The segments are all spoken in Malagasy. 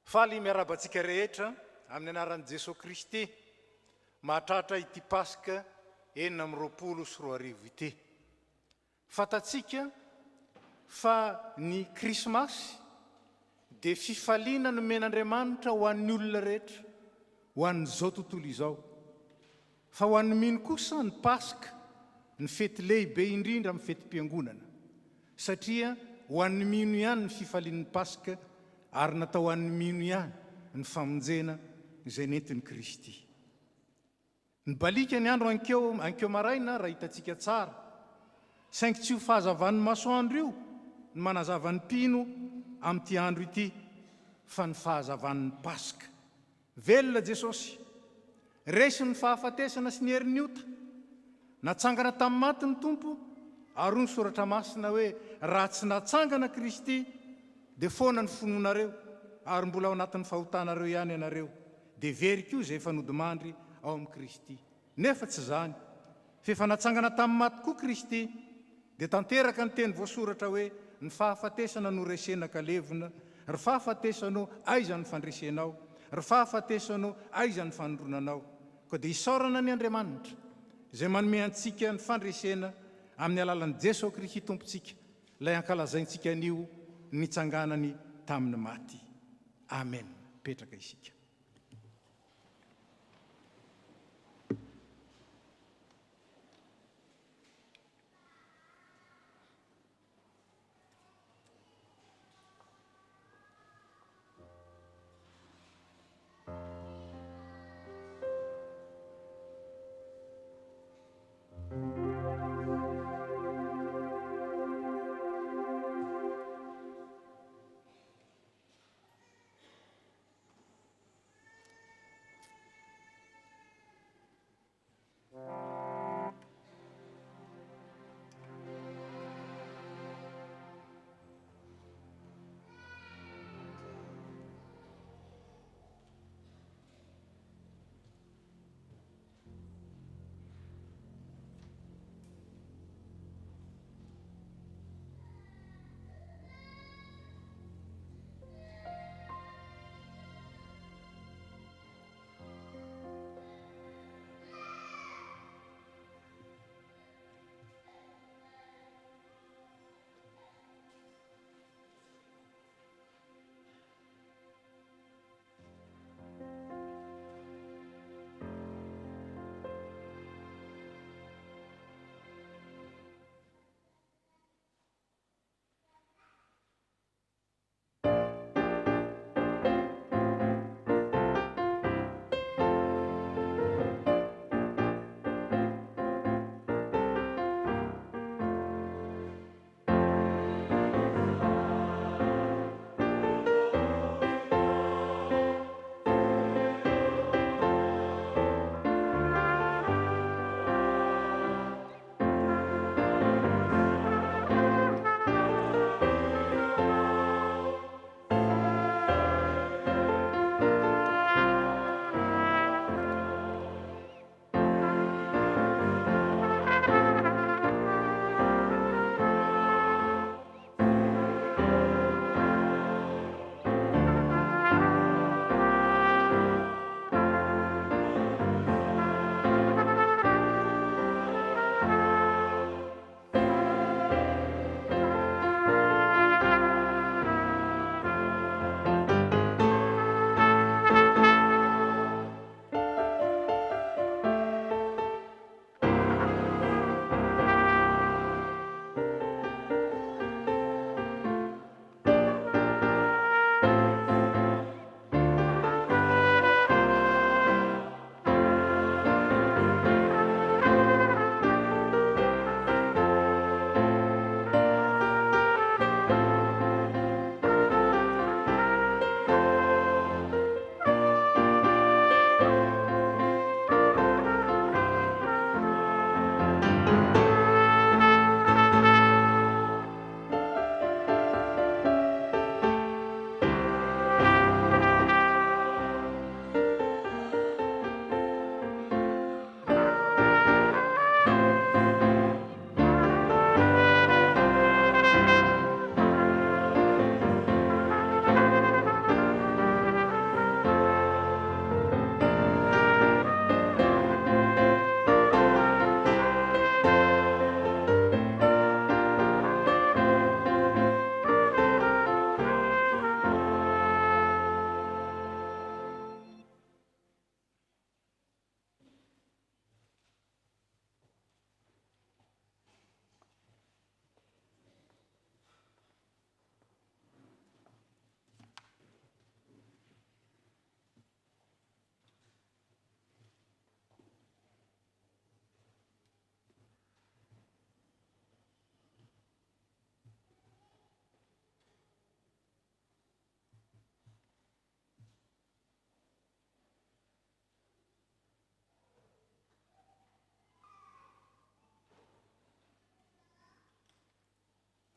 Faly miarabantsika rehetra amin'ny anaran'i Jesosy Kristy mahatratra ity Pasika 2024 ity. Fatatsika fa ny Krismasy dia fifaliana nomen'Andriamanitra ho an'ny olona rehetra, ho an'izao tontolo izao. Fa ho an'ny mino kosa ny Pasika, ny fety lehibe indrindra amin'ny fetim-piangonana. Satria ho an'ny mino ihany ny fifalian'ny Pasika ary natao an'ny mino ihany ny famonjena izay nentin'i Kristy. Ny balika ny andro ankeo maraina raha hitantsika tsara, saingy tsy ho fahazavan'ny masoandro io ny manazava ny mpino amin'ity andro ity, fa ny fahazavan'ny Pasika. Velona Jesosy, resy ny fahafatesana sy ny herin'ny ota, natsangana tamin'ny maty ny Tompo, ary ny soratra masina hoe raha tsy natsangana Kristy dia foana ny fononareo ary mbola ao anatin'ny fahotanareo ihany ianareo, dia very koa izay efa nodimandry ao amin'ny Kristy. Nefa tsy izany, fa efa natsangana tamin'ny maty koa Kristy, dia tanteraka ny teny voasoratra hoe ny fahafatesana no resena ka levona, ry fahafatesanao aiza ny fandresenao, ry fahafatesanao aiza ny fanondronanao. Koa dia isaorana ny Andriamanitra izay manome antsika ny fandresena amin'ny alalan'i Jesosy Kristy Tompontsika, ilay ankalazaintsika anio nitsanganany tamin'ny maty. Amen. Petraka isika.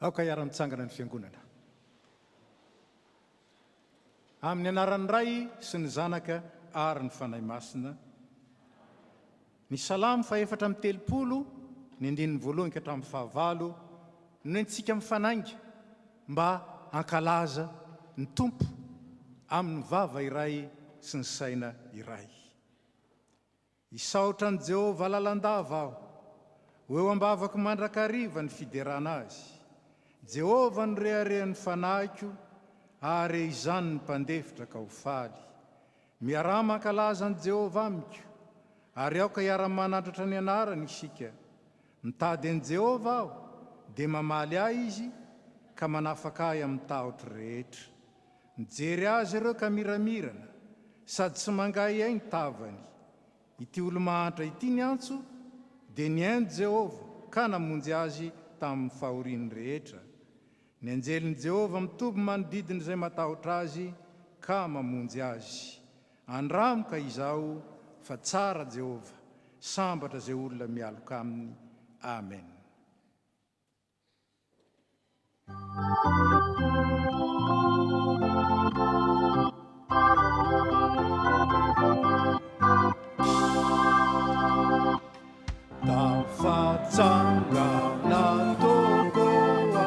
aoka iara-mitsangana ny fiangonana amin'ny anaran'ny ray sy ny zanaka ary ny fanahy masina. Ny salamo faefatra amin'ny telopolo ny andinin'ny voalohany ka hatramin'ny fahavalo no entsika mifanainga mba hankalaza ny tompo amin'ny vava iray sy ny saina iray. Isaotra ny Jehovah lalandava aho, ho eo ambavako mandrakariva ny fiderana azy. Jehovah no reharehan'ny fanahiko, ary izany ny mpandefitra ka ho faly. Miara mankalaza ny Jehovah amiko, ary aoka iara-manandratra ny anarany isika. Mitady an'i Jehovah aho, dia mamaly ahy izy, ka manafaka ahy amin'ny tahotra rehetra. Mijery azy ireo ka miramirana, sady tsy mangay ahy ny tavany. Ity olo-mahantra ity ny antso, dia nihaino Jehovah ka namonjy azy tamin'ny fahoriany rehetra. Ny anjelin'i Jehovah mitoby manodidina izay matahotra azy ka mamonjy azy. Andramoko izaho fa tsara Jehovah, sambatra izay olona mialoka aminy. Amen. Tafatsangana tokoa,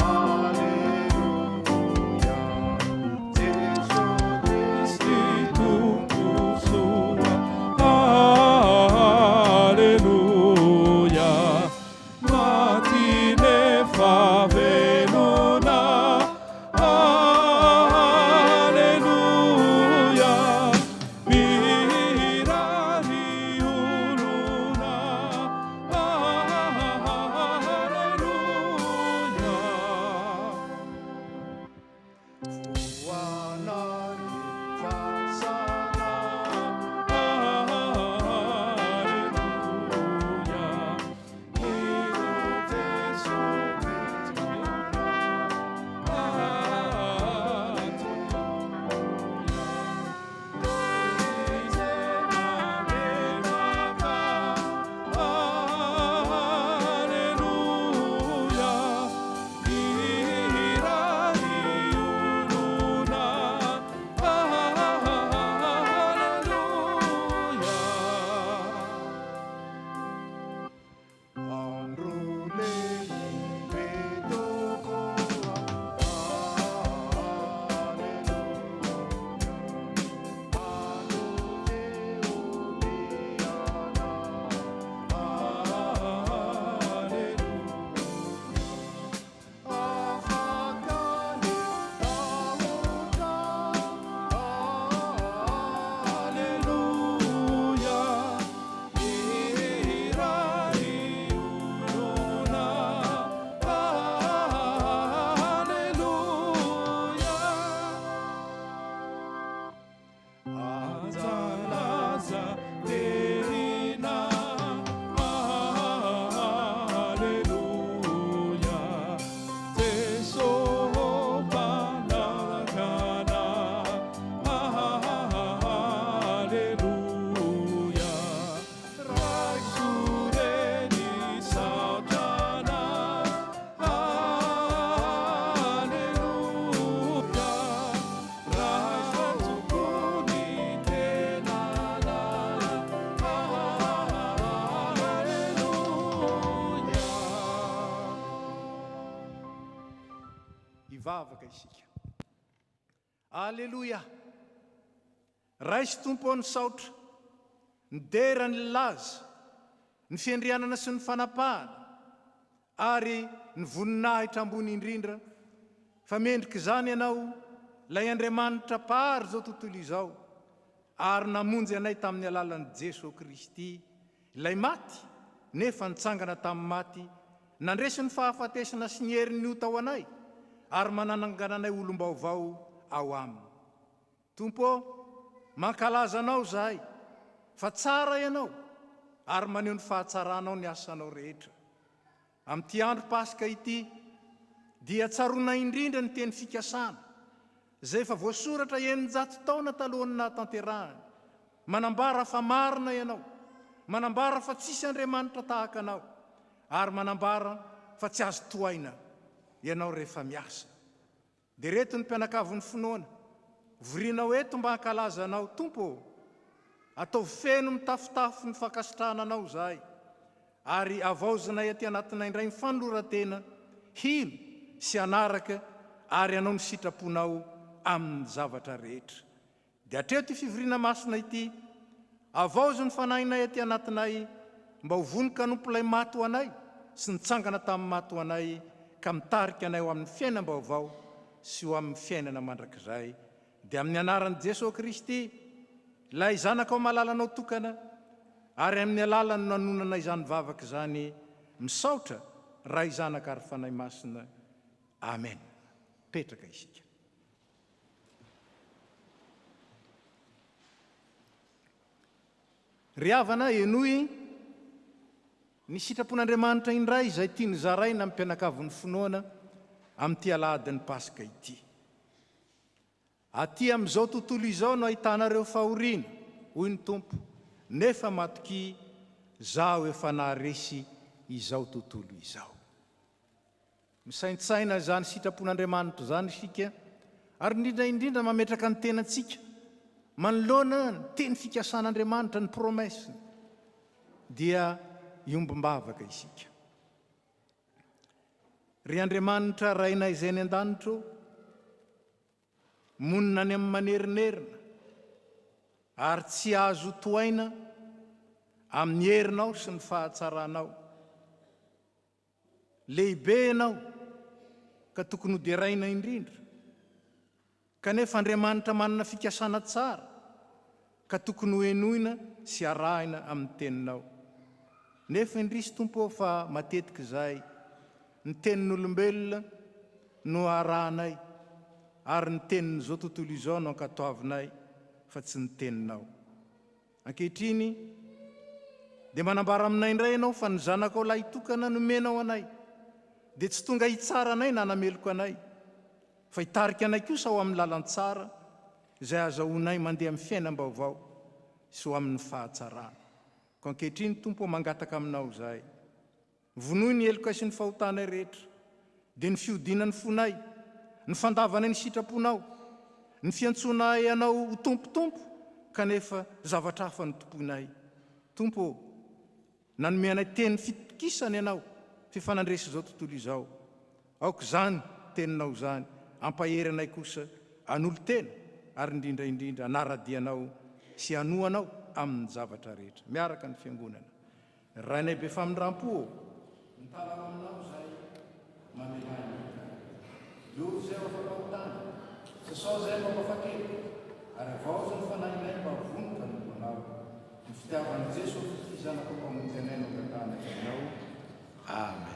alleluia. Jesu Kristi Tumpo soa, alleluia. Matine favelona, alleluia. Mirari uluna, alleluia. Fuanani fasana, alleluia. Ivavaka isika. Alleluia. Raisy tompo ny saotra, ny dera ny laza, ny fiandrianana sy ny fanapahana, ary ny voninahitra ambony indrindra. Fa mendrika izany ianao, lay Andriamanitra pahary zao tontolo izao, ary namonjy anay tamin'ny alalan'i Jesosy Kristy, ilay maty, nefa nitsangana tamin'ny maty, nandresy ny fahafatesana sy ny herin'ny ho tao anay, ary mananangana anay olom-baovao ao aminy. Tompo, mankalaza anao zahay, fa tsara ianao, ary maneho ny fahatsaranao ny asanao rehetra. Amin'ity andro Pasika ity, dia tsarona indrindra ny teny fikasana, zay efa voasoratra eninjato taona talohan'ny nahatanterahany, manambara fa marina ianao, manambara fa tsisy Andriamanitra tahaka anao, ary manambara fa tsy azo toaina ianao rehefa miasa. Dia reto ny mpianakavy ny finoana, vorinao eto mba hankalaza anao, Tompo, atao feno mitafitafo ny fankasitrahana anao zahay, ary avaozinay aty anatinay indray ny fanolorantena, hino sy anaraka, ary anao ny sitraponao amin'ny zavatra rehetra. Dia atreo ty fivorina masina ity, avaozo ny fanahinay aty anatinay, mba ho vonika nompo ilay maty ho anay, sy nitsangana tamin'ny maty ho anay, ka mitarika anay ho amin'ny fiainam-baovao sy ho amin'ny fiainana mandrakizay. Dia amin'ny anaran'i Jesosy Kristy, ilay zanakao malalanao tokana, ary amin'ny alalany nanonana izany vavaka izany, misaotra ray zanaka ary fanahy masina. Amen. Petraka isika. Ry havana enoy ny sitrapon'Andriamanitra indray izay tia nizaraina amin'ny mpianakavin'ny finoana amin'ity alahadin'ny Pasika ity. Aty amin'izao tontolo izao no ahitanareo fahoriana, hoy ny Tompo, nefa matoky zaho efa naharesy izao tontolo izao. Misaintsaina zany sitrapon'Andriamanitra zany isika, ary indrindra mametraka ny tenantsika, manoloana ny teny fikasan'Andriamanitra, ny promesy, dia iombom-bavaka isika. Ry Andriamanitra rainay izay ny an-danitro, monina any amin'ny manerinerina, ary tsy azo toaina amin'ny herinao sy ny fahatsaranao. Lehibe ianao ka tokony ho deraina indrindra, kanefa Andriamanitra manana fikasana tsara ka tokony ho enoina sy arahina amin'ny teninao. Nefa indrisy Tompo fa matetika izay, ny tenin'olombelona no arahanay, ary ny tenin'izao tontolo izao no ankatoavinay, fa tsy ny teninao. Ankehitriny dia manambara aminay indray ianao fa ny zanakao lahy tokana nomenao anay, dia tsy tonga hitsara anay na nameloko anay, fa hitarika anay kosa ho amin'ny lalan-tsara izay azahoanay mandeha amin'ny fiainam-baovao sy ho amin'ny fahatsarana. Ko ankehitriny Tompo mangataka aminao izay, vonoy ny heloka sy ny fahotanay rehetra, dia ny fiodinan'ny fonay, ny fandavanay ny sitraponao, ny fiantsonay anao ho tompotompo, kanefa zavatra hafa ny tomponay. Tompo, nanome anay teny fitokisany ianao, fifanandresy izao tontolo izao. Aoka izany teninao izany, ampahery anay kosa an'olo tena, ary indrindra anaradianao sy anoanao amin'ny zavatra rehetra. Miaraka ny fiangonana. Rainay be famindram-po, mitalana aminao izay, mamelany. Io izay mampapahotany, sasao izay mampafakely, ary avaozo ny fanahinay mba vonoka ny manao. Ny fitiavan'i Jesosy Kristy zanakao mpamonjy anay no angatahana ianao. Amen.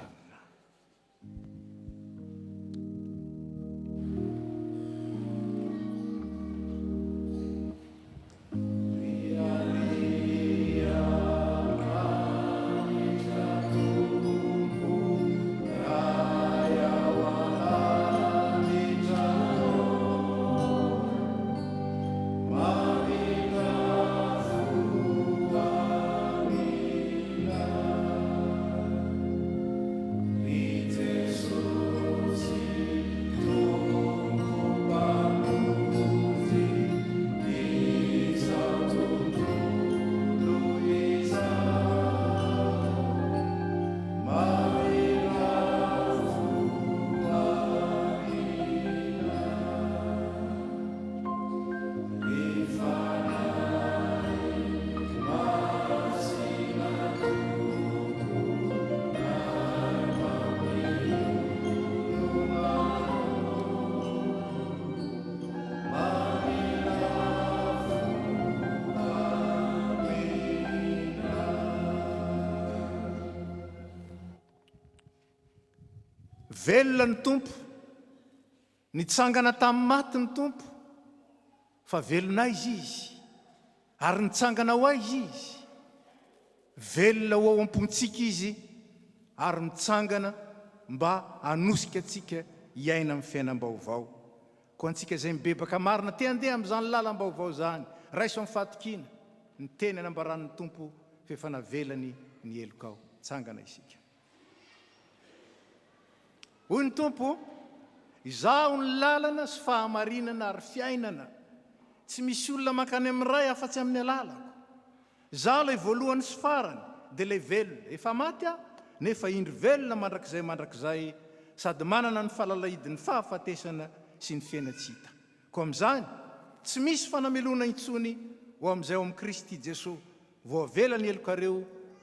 Velona ny Tompo, nitsangana tamin'ny maty ny Tompo, fa velonay izy, ary nitsangana ho aizy izy. Velona ho ao am-pontsika izy, ary mitsangana mba hanosika atsika hiaina amin'ny fiainam-baovao. Ko antsika izay mibebaka marina te handeha amin'izany lalam-baovao zany, raiso amin'ny fahatokiana, ny teny anambaran'ny Tompo fa efa navelany ny elokao. Tsangana isika. hoy ny tompo izaho ny lalana sy fahamarinana ary fiainana tsy misy olona mankany amin'ny ray afa-tsy amin'ny alalako izaho ilay voalohany sy farany dia ilay velona efa maty aho nefa indry velona mandrakizay sady manana ny fahalalahidin'ny fahafatesana sy ny fiainatsita ko amin'izany tsy misy fanamelona intsony ho amin'izay ao amin'ny Kristy Jesosy vao avelany elokareo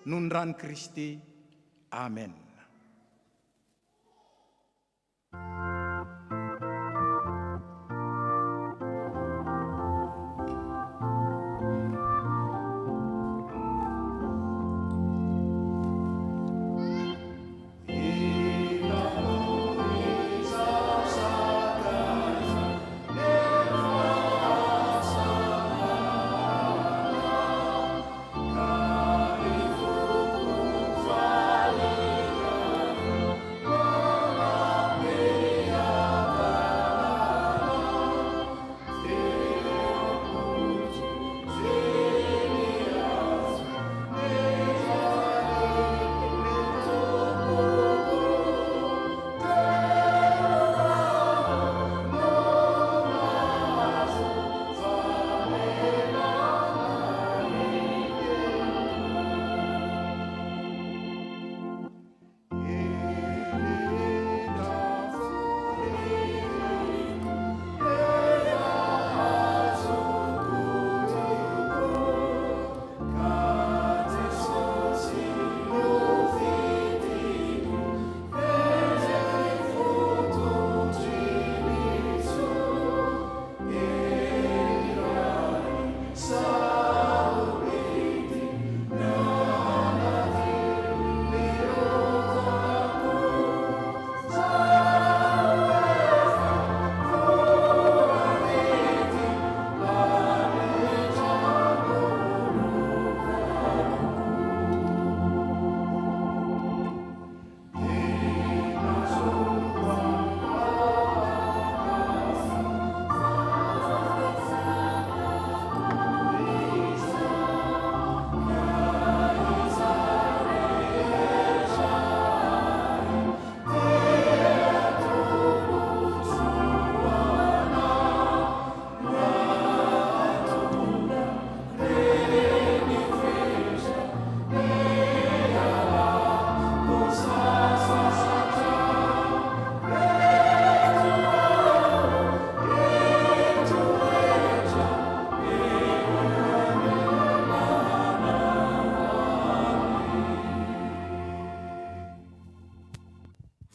noho ny rany Kristy. Amen.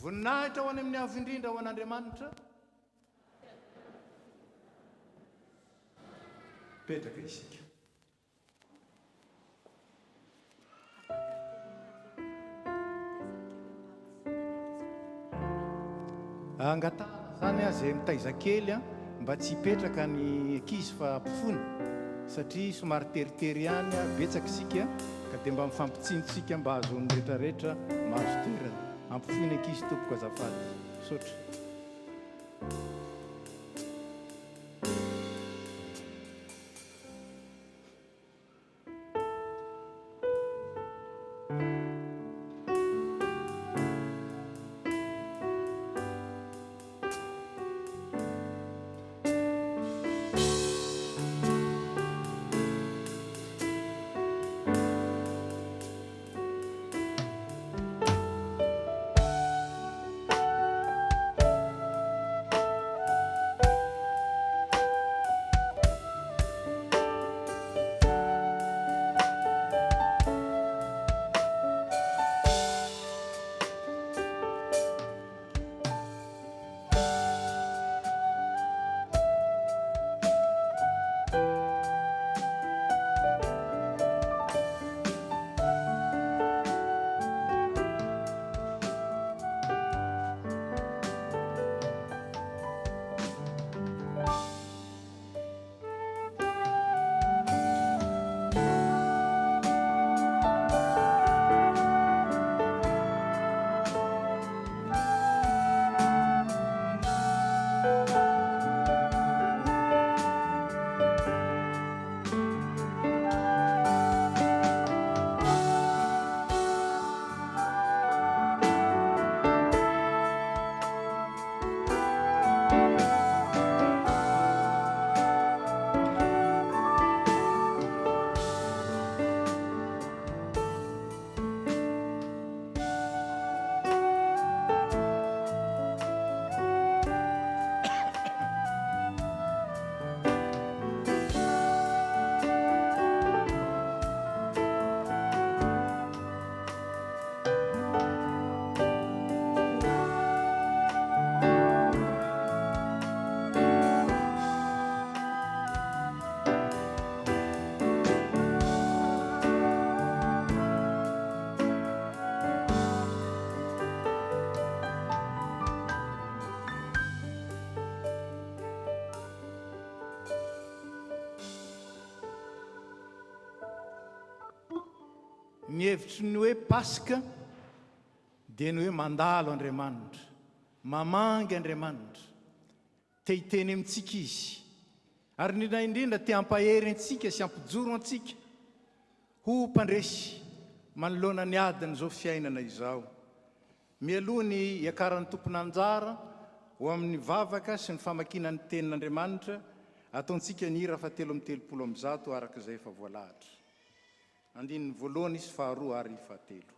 Voninahitra ho any amin'ny avo indrindra ho an'Andriamanitra. Petraka isika. Angatana zany zay mitaiza kely mba tsy hipetraka ny ankizy fa ampifony satria somary teritery ihany betsaka isika ka dia mba mifampitsinitsika mba ahazoan'ny rehetrarehetra mahazo toerana. Ampifony ankizy tompoko azafady. Sotra. ny hevitry ny hoe paska dia ny hoe mandalo Andriamanitra, mamangy Andriamanitra, te hiteny amintsika izy, ary indrindra te hampahery antsika sy hampijoro antsika ho mpandresy manoloana ny adiny izao fiainana izao. Mialoha ny iakaran'ny tompony anjara ho amin'ny vavaka sy ny famakinany tenin'Andriamanitra, ataontsika ny hira 730 araka izay efa voalahatra. Andininy voalohany izy, faharoa ary fahatelo.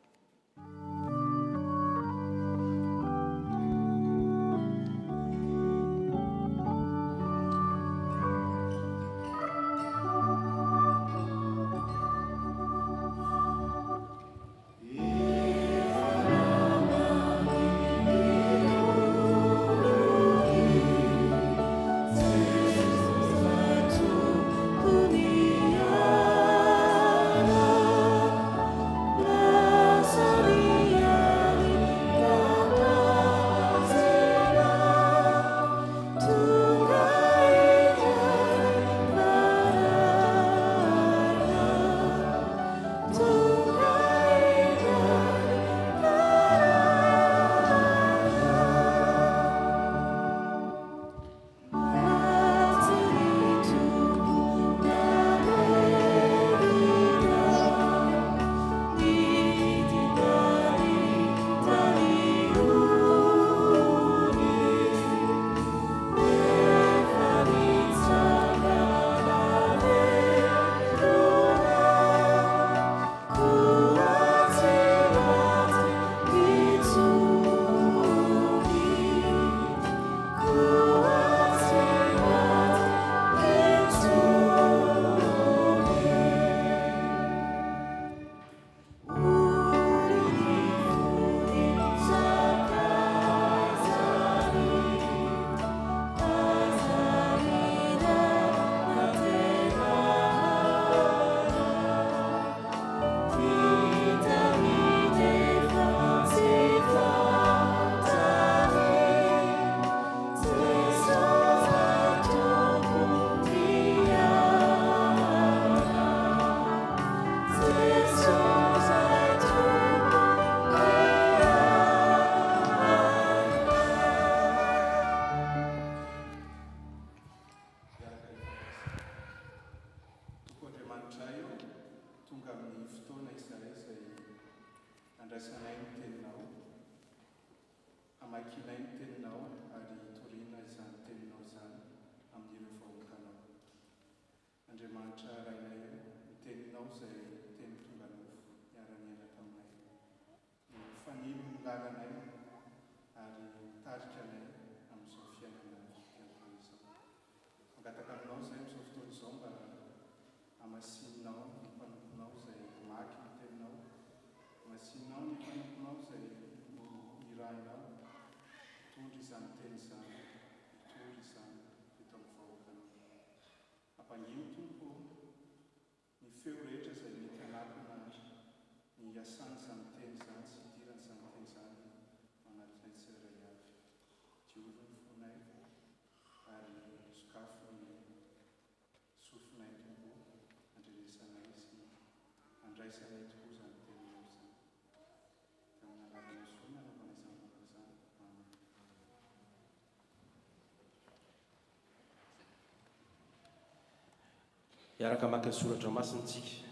Iaraka maka ny soratra masintsika.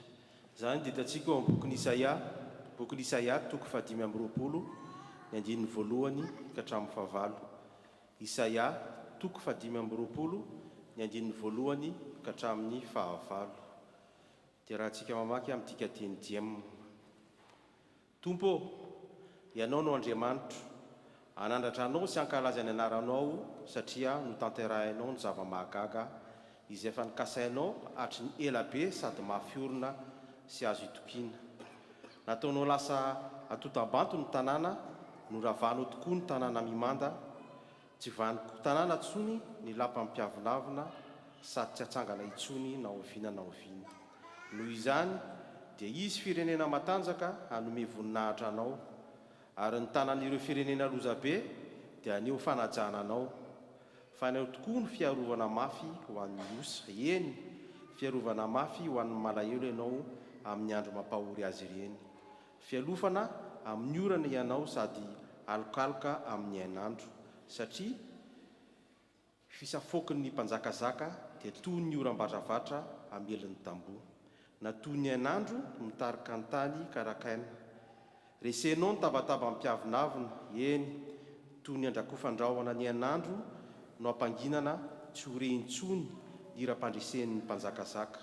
Zany dia hitantsika eo amin'ny bokin'ny Isaia, toko 520, ny andininy voalohany ka hatramin'ny fahavalo. Isaia, toko 520, ny andininy voalohany ka hatramin'ny fahavalo. Dia raha antsika mamaky amin'ity teny diam. Tompo, ianao no Andriamanitra, anandratra anao sy ankalaza ny anaranao satria no tanterahinao ny zava-mahagaga izay efa nikasainao hatry ny elabe sady mafiorina sy azo itokiana. Nataonao lasa atotam-bato ny tanàna, noravanao tokoa ny tanàna mimanda, tsy vaniko tanàna tsony ny lapa mpiavonavina sady tsy atsangana itsony na oviana na oviana. Noho izany dia izy firenena matanjaka hanome voninahitra anao, ary ny tanan'ireo firenena lozabe dia aneo fanajana anao. Fa anao tokoa ny fiarovana mafy ho an'ny osa, eny fiarovana mafy ho an'ny malahelo ianao amin'ny andro mampahory azy ireny. fialofana amin'ny orana ianao sady alokaloka amin'ny ainandro satria fisafokin'ny mpanjakazaka dia toy ny oram-batravatra amelin'ny tamboho na toy ny ainandro mitarika ny tany karakaina resenao ny tabataba mpiavinavina eny toy ny andrakofandrahoana ny ainandro no ampanginana tsy horentsony ira-pandresen'ny mpanjakazaka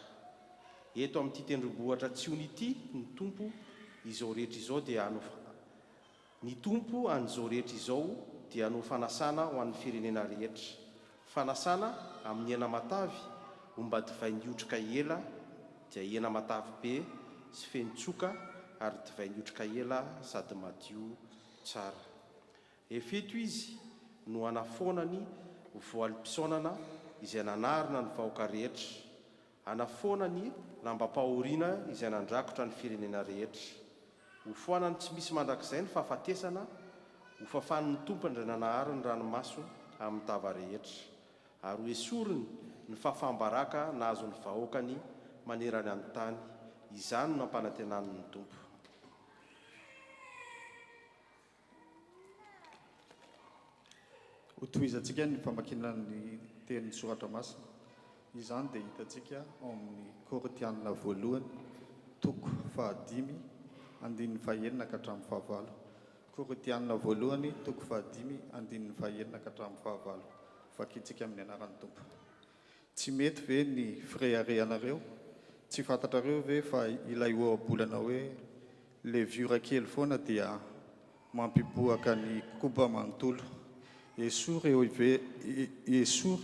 eto amin'ity tendrombohatra tsiony ity ny tompo izao rehetra izao dia ny tompo an'izao rehetra izao dia no fanasana ho an'ny firenena rehetra fanasana amin'ny hena matavy mba divainy otrika ela dia hena matavy be sy fenitsoka ary divainy otrika ela sady madio tsara efeto izy no anafonany voalim-pisaonana izay nanarina ny vahoaka rehetra anafonany lambam-pahoriana izay nandrakotra ny firenena rehetra hofoanany tsy misy mandrakizay ny fahafatesana hofafan'ny tompony nanahary ny ranomaso amin'ny tava rehetra ary hoesoriny ny fahafambaraka nahazo ny vahoakany manerany any tany izany no ampanantenan'ny tompo ho tohizantsika ny famakinan'ny tenin'ny soratra masina izany dia hitantsika ao amin'ny Korintianina voalohany toko 5 andininy 9 ka hatramin'ny 19. Korintianina voalohany toko 5 andininy 9 ka hatramin'ny 19. Vakitsika amin'ny anaran'ny tompo. Tsy mety ve ny fireharehanareo? Tsy fantatrareo ve fa ilay ohabolana hoe levura kely foana dia mampiboaka ny koba manontolo esory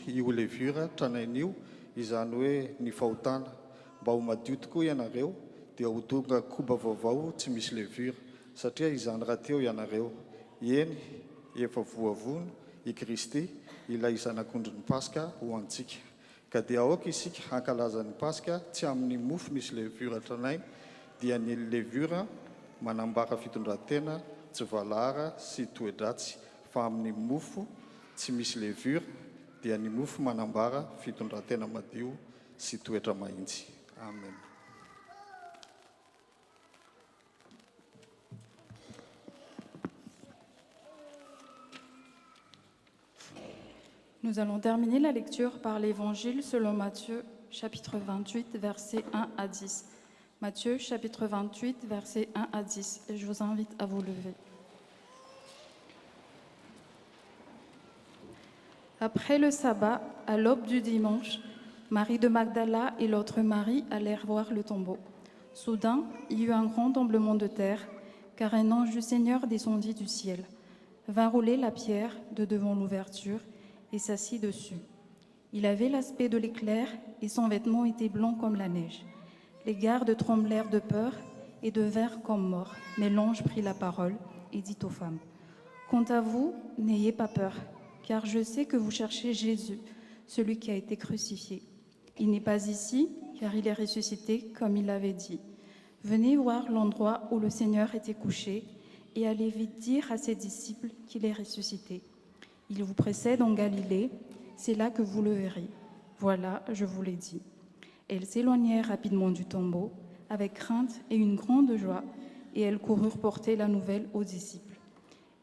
io levura tranain'io izany hoe ny fahotana mba ho madio tokoa ianareo dia ho tonga koba vaovao tsy misy levura satria izany raha teo ianareo eny efa voavono i Kristy ilay zanak'ondrin'ny Paska ho antsika ka dia aoka isika hankalaza ny Paska tsy amin'ny mofo misy levura tranainy dia ny levura manambara fitondran-tena tsy valahara sy toe-dratsy fa amin'ny mofo tsy misy levura dia ny mofo manambara fitondran-tena madio sy toetra mahitsy. Amen. Nous allons terminer la lecture par l'Évangile selon Matthieu, chapitre 28, versets 1 à 10. Matthieu, chapitre 28, versets 1 à 10. Et je vous invite à vous lever. Après le sabbat, à l'aube du dimanche, Marie de Magdala et l'autre Marie allèrent voir le tombeau. Soudain, il y eut un grand tremblement de terre, car un ange du Seigneur descendit du ciel, vint rouler la pierre de devant l'ouverture et s'assit dessus. Il avait l'aspect de l'éclair et son vêtement était blanc comme la neige. Les gardes tremblèrent de peur et devinrent comme morts. Mais l'ange prit la parole et dit aux femmes, « Quant à vous, n'ayez pas peur, car je sais que vous cherchez Jésus, celui qui a été crucifié. Il n'est pas ici, car il est ressuscité, comme il l'avait dit. Venez voir l'endroit où le Seigneur était couché et allez vite dire à ses disciples qu'il est ressuscité. Il vous précède en Galilée, c'est là que vous le verrez. Voilà, je vous l'ai dit. » Elles s'éloignèrent rapidement du tombeau, avec crainte et une grande joie, et elles coururent porter la nouvelle aux disciples.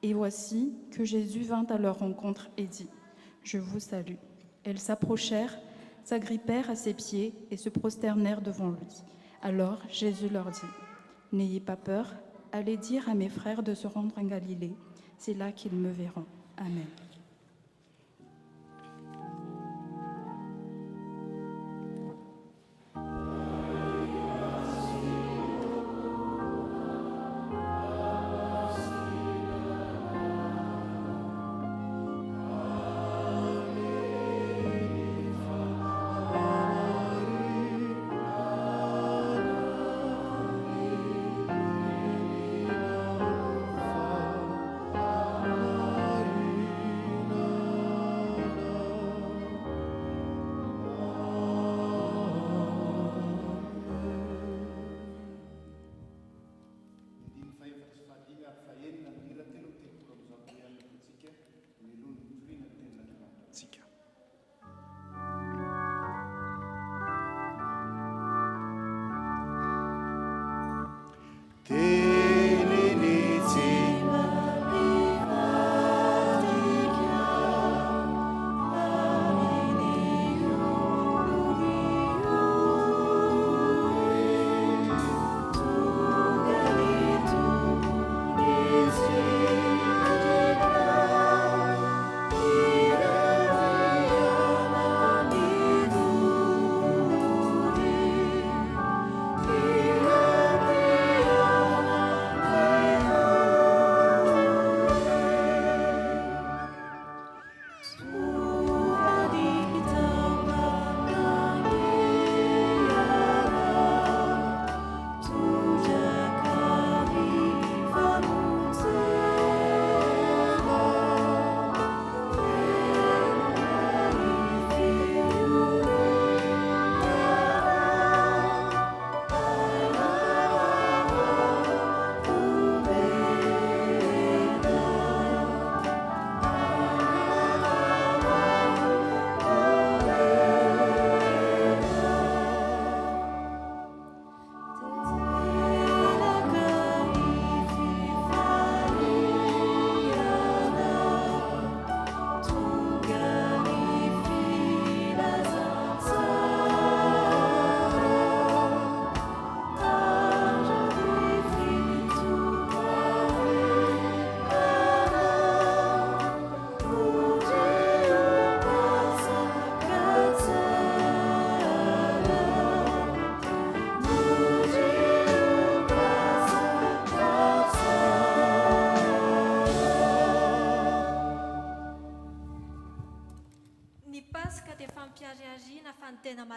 Et voici que Jésus vint à leur rencontre et dit, « Je vous salue. » Elles s'approchèrent, s'agrippèrent à ses pieds et se prosternèrent devant lui. Alors Jésus leur dit, « N'ayez pas peur, allez dire à mes frères de se rendre en Galilée, c'est là qu'ils me verront. » Amen.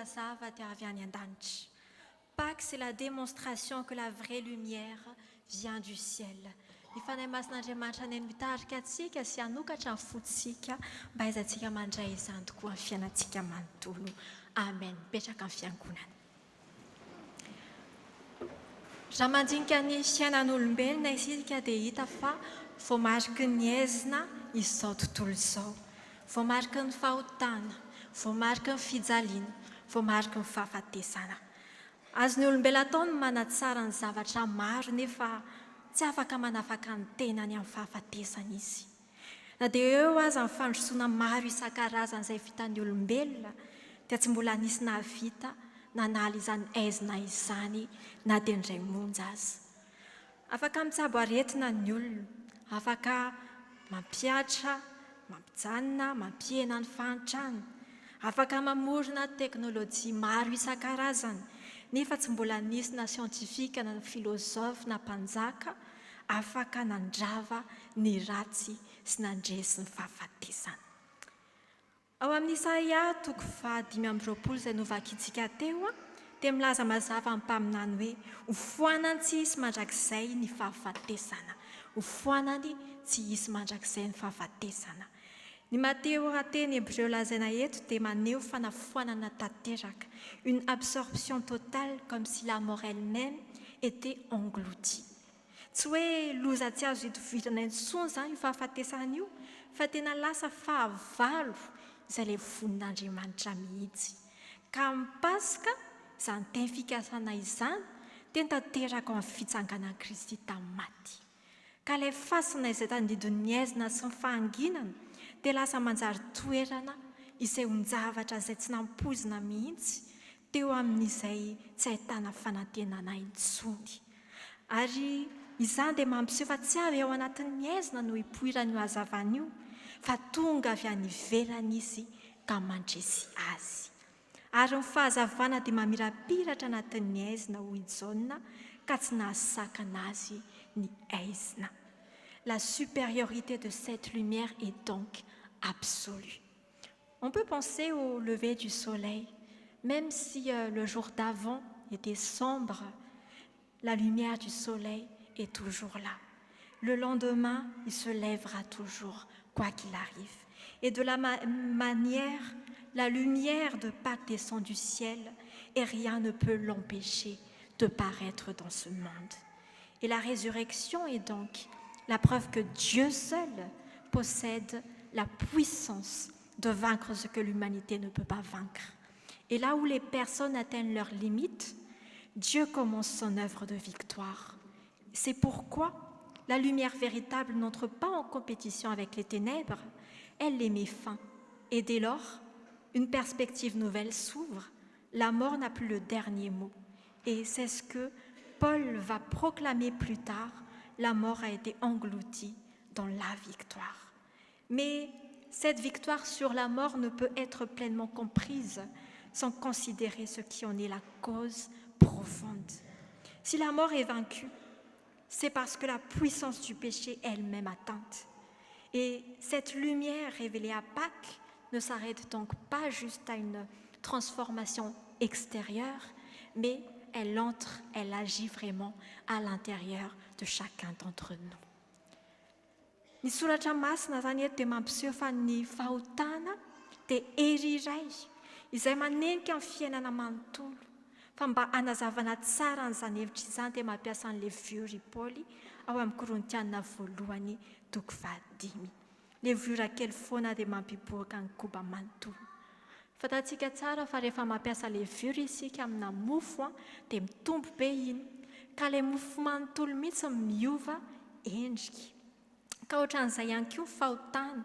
mazava dia avy any an-danitra. Pâques, c'est la démonstration que la vraie lumière vient du ciel. Ny fanahy masin'Andriamanitra ny mitarika atsika sy hanokatra ny fotsika mba haizantsika mandray izany tokoa ny fiainantsika manontolo. Amen. Mipetraka amin'ny fiangonana. Raha mandinika ny fiainan'olombelona isika dia hita fa voamariky ny aizina izao tontolo izao. Voamariky ny fahotana, voamariky ny fijaliana, voamariky ny fahafatesana. Azony olombelona atao ny manatsara ny zavatra maro nefa tsy afaka manafaka ny tenany amin'ny fahafatesana izy. Na dia eo aza ny fandrosoana maro isan-karazany izay vitan'ny olombelona dia tsy mbola nisy nahavita nanala izany aizina izany na dia indray monja aza. Afaka mitsabo aretina ny olona, afaka mampiatra, mampijanona, mampihena ny fahantrana, afaka mamorona teknôlôjia maro isan-karazany, nefa tsy mbola nisy na siantifika na filôzofy na mpanjaka afaka nandrava ny ratsy sy nandresy ny fahafatesana. Ao amin'ny Isaia 5:20 izay novakitsika teo dia milaza mazava amin'ny mpaminany hoe hofoanany tsy hisy mandrakizay ny fahafatesana. Hofoanany tsy hisy mandrakizay ny fahafatesana. Ny Matteo teny Hébreu lazaina eto dia maneho fanafoanana tanteraka, une absorption totale comme si la mort elle-même était engloutie. Tsy hoe loza tsy azo hitovirana intsony izany io fahafatesana io, fa tena lasa fahavalo izay ilay vonin'Andriamanitra mihitsy. Ka mipasika izany teny fikasana izany dia tanteraka amin'ny fitsanganan'i Kristy tamin'ny maty. Ka ilay fasana izay tandidin'ny aizina sy ny fahanginana dia lasa manjary toerana izay hunjavatra izay tsy nampozina mihitsy teo amin'izay tsy ahitana fanantenana intsony. Ary izany dia mampiseho fa tsy avy ao anatin'ny aizina no hipoiran'io hazavana io, fa tonga avy any ivelany izy ka mandresy azy. Ary ny fahazavana dia mamirapiratra anatin'ny aizina hoy Jaona ka tsy nahasakana azy ny aizina. La supériorité de cette lumière est donc absolue. On peut penser au lever du soleil, même si le jour d'avant était sombre, la lumière du soleil est toujours là. Le lendemain, il se lèvera toujours, quoi qu'il arrive. Et de la manière, la lumière de Pâques descend du ciel et rien ne peut l'empêcher de paraître dans ce monde. Et la résurrection est donc la preuve que Dieu seul possède la puissance de vaincre ce que l'humanité ne peut pas vaincre. Et là où les personnes atteignent leurs limites, Dieu commence son œuvre de victoire. C'est pourquoi la lumière véritable n'entre pas en compétition avec les ténèbres, elle les met fin. Et dès lors, une perspective nouvelle s'ouvre. La mort n'a plus le dernier mot. Et c'est ce que Paul va proclamer plus tard. La mort a été engloutie dans la victoire. Mais cette victoire sur la mort ne peut être pleinement comprise sans considérer ce qui en est la cause profonde. Si la mort est vaincue, c'est parce que la puissance du péché est elle-même atteinte. Et cette lumière révélée à Pâques ne s'arrête donc pas juste à une transformation extérieure, mais elle entre, elle agit vraiment à l'intérieur de chacun d'entre nous. Ny soratra masina zany eto dia mampiseho fa ny fahotana dia hery iray izay manenika ny fiainana manontolo. Fa mba hanazavana tsara n'izany hevitra izany dia mampiasa an'ilay viory Paoly ao amin'ny Korintiana 1:5. Ilay viory kely foana dia mampiboaka ny koba manontolo. Fantatsika tsara fa rehefa mampiasa ilay viory isika amina mofo dia mitombo be iny. Ka ilay mofo manontolo mihitsy miova endrika. Ka ohatran'izay ihany koa fahotana.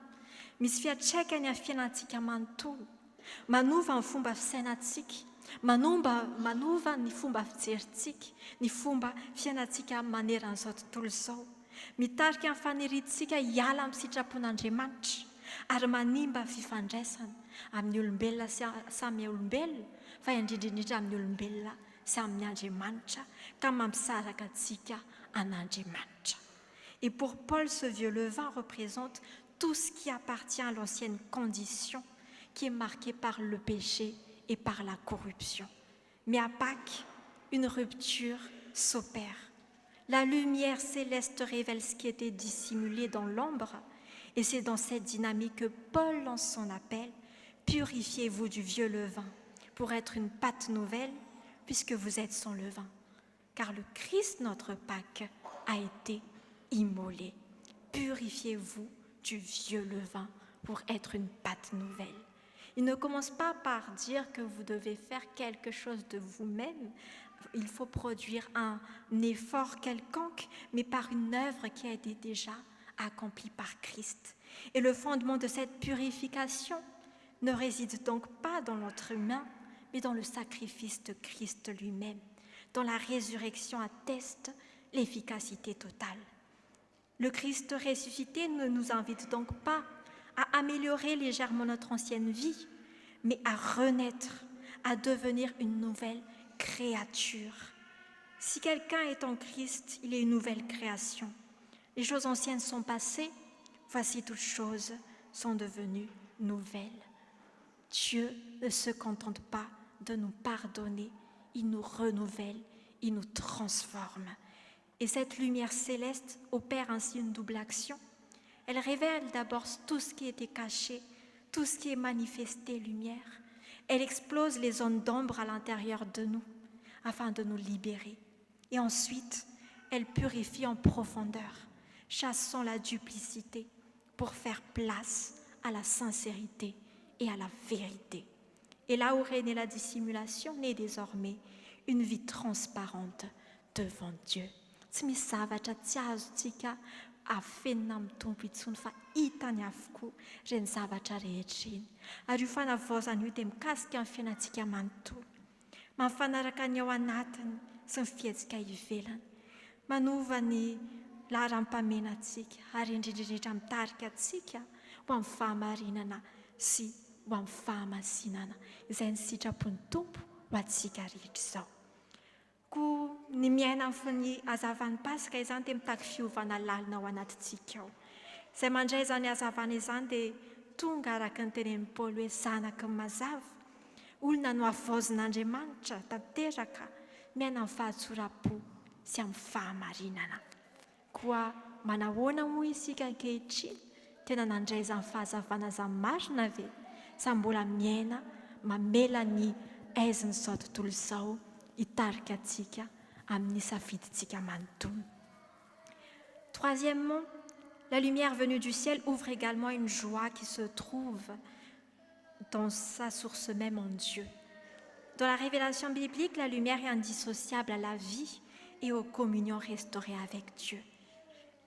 Misy fiantraikany amin'ny fiainantsika manontolo. Manova ny fomba fisainantsika. Manova ny fomba fijerintsika. Ny fomba fiainantsika maneran'izao tontolo izao. Mitarika ny faniriantsika hiala amin'ny sitrapon'Andriamanitra. Ary manimba fifandraisana amin'ny olombelona samy olombelona, fa indrindrindrindra amin'ny olombelona sy amin'ny Andriamanitra, ka mampisaraka antsika an'Andriamanitra. Et pour Paul, ce vieux levain représente tout ce qui appartient à l'ancienne condition, qui est marquée par le péché et par la corruption. Mais à Pâques, une rupture s'opère. La lumière céleste révèle ce qui était dissimulé dans l'ombre, et c'est dans cette dynamique que Paul lance son appel. Purifiez-vous du vieux levain pour être une pâte nouvelle, puisque vous êtes sans levain. Car le Christ, notre Pâques, a été immolé. Purifiez-vous du vieux levain pour être une pâte nouvelle. Il ne commence pas par dire que vous devez faire quelque chose de vous-même. Il faut produire un effort quelconque, mais par une œuvre qui a été déjà accomplie par Christ. Et le fondement de cette purification ne réside donc pas dans l'être humain, mais dans le sacrifice de Christ lui-même. Dans la résurrection atteste l'efficacité totale. Le Christ ressuscité ne nous invite donc pas à améliorer légèrement notre ancienne vie, mais à renaître, à devenir une nouvelle créature. Si quelqu'un est en Christ, il est une nouvelle création. Les choses anciennes sont passées, voici toutes choses sont devenues nouvelles. Dieu ne se contente pas de nous pardonner, il nous renouvelle, il nous transforme. Et cette lumière céleste opère ainsi une double action. Elle révèle d'abord tout ce qui était caché, tout ce qui est manifesté lumière. Elle explose les zones d'ombre à l'intérieur de nous, afin de nous libérer. Et ensuite, elle purifie en profondeur, chassant la duplicité pour faire place à la sincérité et à la vérité. Et là où régnait la dissimulation, naît désormais une vie transparente devant Dieu. Tsy misy zavatra tsy azontsika afenina amin'ny tompo intsony fa hitany avokoa ireny zavatra rehetra iny. Ary io fanavaozana io dia mikasika amin'ny fiainantsika manontolo. Mampanaraka ny ao anatiny sy ny fiantsika ivelany. Manova ny laharam-pamenantsika ary indrindrindrindra mitarika antsika ho amin'ny fahamarinana sy ho amin'ny fahamasinana izay ny sitrapon'ny tompo ho antsika rehetra izao. Koa ny miaina ny hazavan'ny Pasika izany dia mitaky fiovana lalina ao anatintsika ao. Izay mandray izany hazavana izany dia tonga araka ny tenenin'i Paoly hoe zanaky ny mazava, olona no havaozin'Andriamanitra tanteraka miaina amin'ny fahatsoram-po sy amin'ny fahamarinana. Koa manahoana moa isika ankehitriny tena nandray izany fahazavana izany marina ve sa mbola miaina mamela ny aiziny izao tontolo izao hitarika antsika amin'ny safidintsika manontolo. Troisièmement, la lumière venue du ciel ouvre également une joie qui se trouve dans sa source même en Dieu. Dans la révélation biblique, la lumière est indissociable à la vie et aux communions restaurées avec Dieu.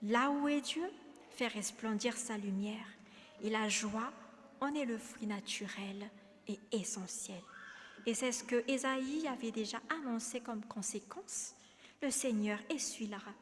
Là où est Dieu, fait resplendir sa lumière, et la joie en est le fruit naturel et essentiel. Et c'est ce que Ésaïe avait déjà annoncé comme conséquence. Le Seigneur essuiera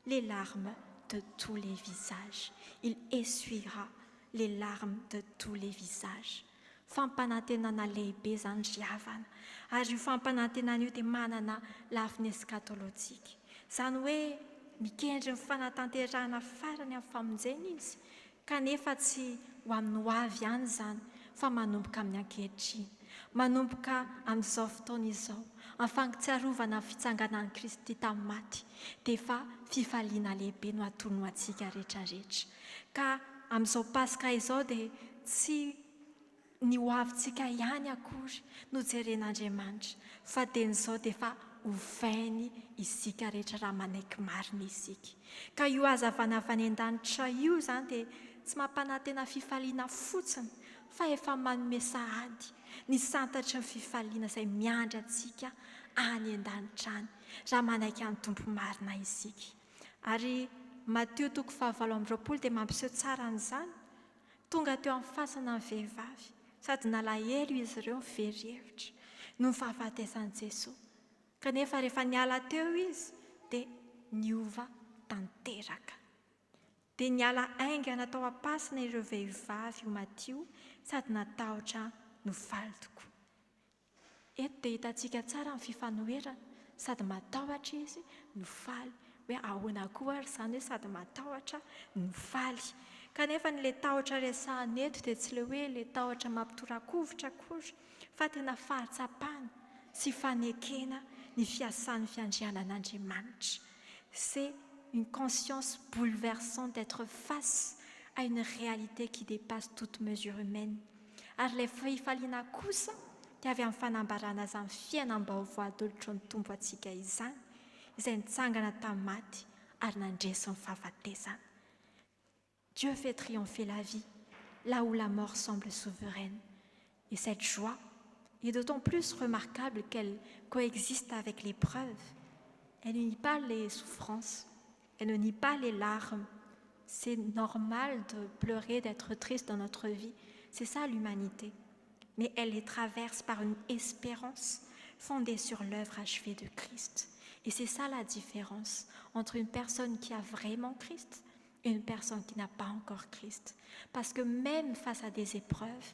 les larmes de tous les visages. Il essuiera les larmes de tous les visages. Fampanantenana lehibe zany ry havana. Ary io fampanantenana io dia manana lafiny eskatolojika. Zany hoe mikendry ny fanatanterahana farany amin'ny famonjena izy, kanefa tsy ho amin'ny ho avy ihany zany, fa manomboka amin'ny ankehitriny. Manomboka amin'izao fotoana izao, amin'ny fangatsiarovana ny fitsanganan'i Kristy tamin'ny maty, dia efa fifaliana lehibe no atono antsika rehetrarehetra. Ka amin'izao Pasika izao dia tsy ny ho avintsika ihany akory no jeren'Andriamanitra, fa dia n'izao dia efa ovainy isika rehetra raha manaiky marina isika. Ka io hazavana avy any an-danitra io izany dia tsy mampanantena fifaliana fotsiny, fa efa manome sahady ny santatry ny fifaliana izay miandry antsika any an-danitra any, raha manaiky any tompo marina isika. Ary Matteo 5:20 dia mampiseho tsara an'izany. Tonga teo amin'ny fasana ny vehivavy, sady nalahelo izy ireo mivery hevitra no ny fahafatesany Jesosy. Kanefa rehefa niala teo izy dia niova tanteraka. Dia niala aingana tao am-pasina ireo vehivavy io Matteo, sady natahotra no faly tokoa. Eto dia hitantsika tsara ny fifanoherana, sady matahotra izy no faly. Hoe ahoana koa ary izany hoe sady matahotra no faly. Kanefa n'ilay tahotra resahana eto dia tsy ilay hoe ilay tahotra mampitorakovitra akory, fa tena fahatsapana sy fanekena ny fiasan'ny fiandrianan'Andriamanitra. C'est une conscience bouleversante d'être face à une réalité qui dépasse toute mesure humaine. Ary ilay fifaliana kosa dia avy amin'ny fanambarana azy amin'ny fiainam-baovao atolotry ny tompo antsika izany, izay nitsangana tamin'ny maty ary nandresy ny fahafatesana. Dieu fait triompher la vie là où la mort semble souveraine. Et cette joie est d'autant plus remarquable qu'elle coexiste avec l'épreuve. Elle ne nie pas les souffrances, elle ne nie pas les larmes. C'est normal de pleurer, d'être triste dans notre vie. C'est ça l'humanité. Mais elle les traverse par une espérance fondée sur l'œuvre achevée de Christ. Et c'est ça la différence entre une personne qui a vraiment Christ et une personne qui n'a pas encore Christ. Parce que même face à des épreuves,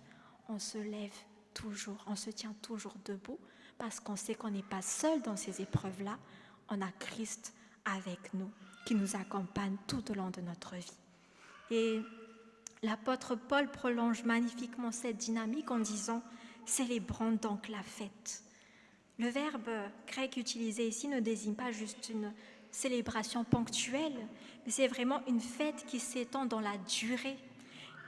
on se lève toujours, on se tient toujours debout, parce qu'on sait qu'on n'est pas seul dans ces épreuves-là. On a Christ avec nous, qui nous accompagne tout au long de notre vie. Et l'apôtre Paul prolonge magnifiquement cette dynamique en disant « célébrons donc la fête ». Le verbe grec utilisé ici ne désigne pas juste une célébration ponctuelle, mais c'est vraiment une fête qui s'étend dans la durée,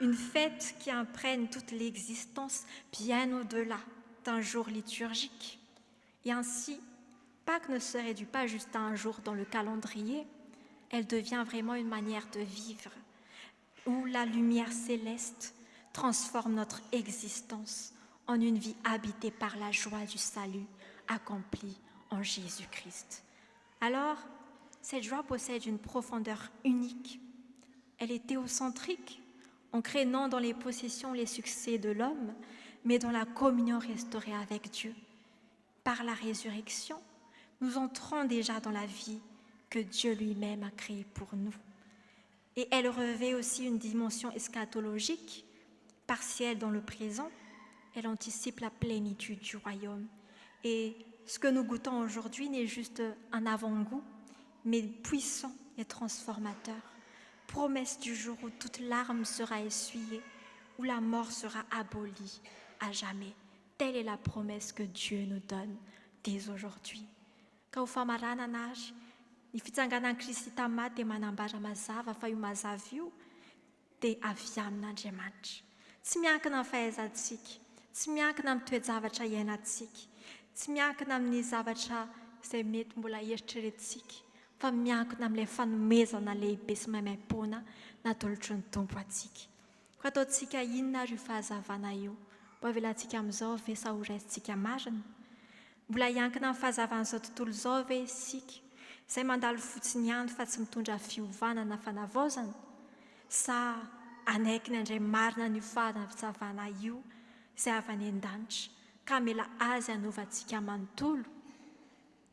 une fête qui imprègne toute l'existence bien au-delà d'un jour liturgique. Et ainsi, Pâques ne se réduit pas juste à un jour dans le calendrier, elle devient vraiment une manière de vivre, où la lumière céleste transforme notre existence en une vie habitée par la joie du salut accompli en Jésus-Christ. Alors, cette joie possède une profondeur unique. Elle est théocentrique, ancrée non dans les possessions, les succès de l'homme, mais dans la communion restaurée avec Dieu. Par la résurrection, nous entrons déjà dans la vie que Dieu lui-même a créée pour nous. Et elle revêt aussi une dimension eschatologique, partielle dans le présent. Elle anticipe la plénitude du royaume. Et ce que nous goûtons aujourd'hui n'est juste un avant-goût, mais puissant et transformateur. Promesse du jour où toute larme sera essuyée, où la mort sera abolie à jamais. Telle est la promesse que Dieu nous donne dès aujourd'hui. Ka ho famaranana azy, ny fitsanganan'i Kristy tamin'ny maty dia manambara mazava fa io mazava io dia avy amin'Andriamanitra. Tsy miankina amin'ny fahaizantsika, tsy miankina amin'ny toe-javatra iainantsika, tsy miankina amin'ny zavatra izay mety mbola eritreretintsika, fa miankina amin'ilay fanomezana lehibe sy maimai-poana natolotry ny tompo antsika. Ka ataontsika inona ary io fahazavana io? Mba avelantsika amin'izao ve sa ho raisintsika marina? Mbola iankina amin'ny fahazavan'izao tontolo izao ve isika, izay mandalo fotsiny ihany fa tsy mitondra fiovanana fanavaozana? Sa anaikina indray marina ny fahazavana io izay avy any an-danitra, ka mila azy hanovantsika manontolo?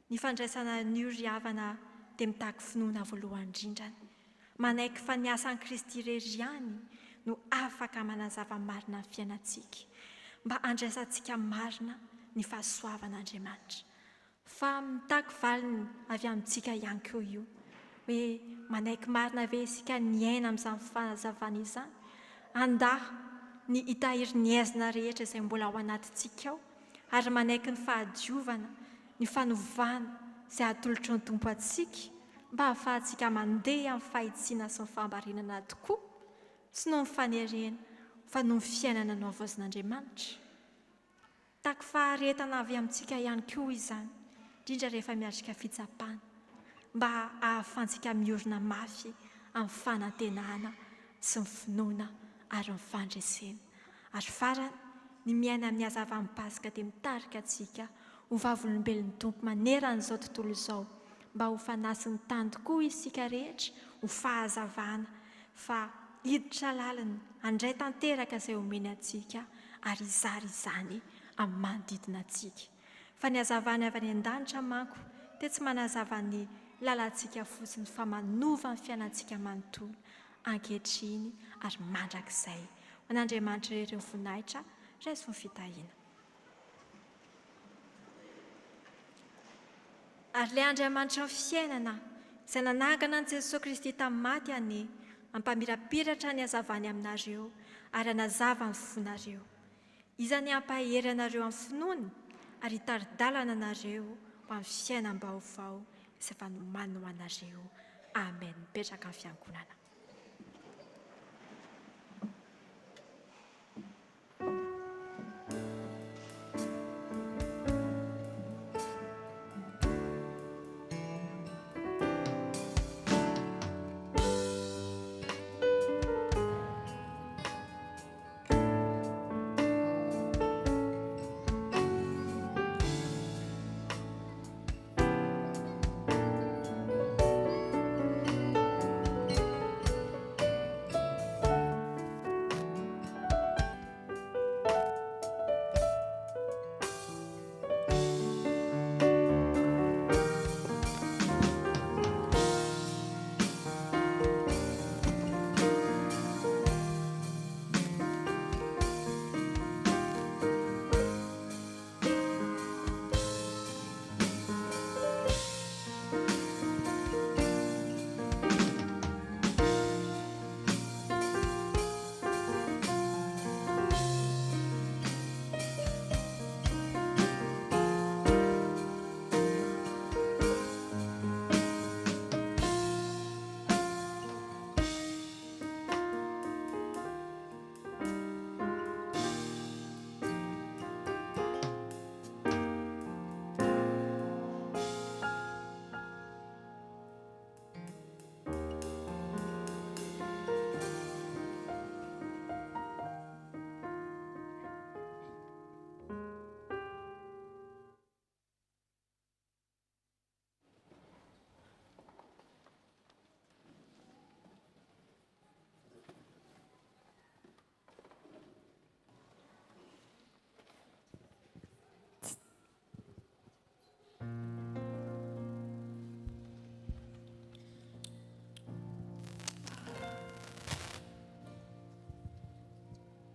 Ny fandraisana an'io ry havana dia mitaky finoana voalohany indrindrany. Manaiky fa ny asan'i Kristy irery ihany no afaka manazava marina ny fiainantsika, mba andraisantsika marina ny fahasoavan'Andriamanitra. Fa mitaky valiny avy amintsika ihany koa io, hoe manaiky marina ve isika ny aina amin'izany fahazavana izany, andaha ny hitahiry ny aizina rehetra izay mbola ao anatintsika ao, ary manaiky ny fahadiovana, ny fanovana izay atolotry ny tompo antsika, mba hahafahantsika mandeha amin'ny fahitsiana sy ny fambarinana tokoa, tsy no ny fanerena, fa no ny fiainana no havaozin'Andriamanitra. Taky faharetana avy amintsika ihany koa izany, indrindra rehefa miatrika fitsapana, mba ahafahantsika miorina mafy amin'ny fanantenana sy ny finoana ary ny fandresena. Ary farany, ny miaina amin'ny hazavan'ny Pasika dia mitarika antsika ho vavolombelon'ny tompo maneran'izao tontolo izao, mba ho fanasiny tany tokoa isika rehetra ho fahazavana, fa hiditra laliny handray tanteraka izay omeny antsika ary izary izany amin'ny manodidina antsika. Fa ny hazavany avy any an-danitra manko dia tsy manazava ny lalantsika fotsiny, fa manova ny fiainantsika manontolo ankehitriny ary mandrakizay. Ho an'Andriamanitra irery ny voninahitra, raiso ny fitahiana. Ary ilay Andriamanitra ny fiainana izay nanangana an'i Jesosy Kristy tamin'ny maty any, ampamirapiratra ny hazavany aminareo ary hanazava ny fonareo. izany hampahery anareo amin'ny finoana ary hitaridalana anareo ho amin'ny fiainam-baovao izay efa nomany ho anareo. Amen. Mipetraka amin'ny fiangonana.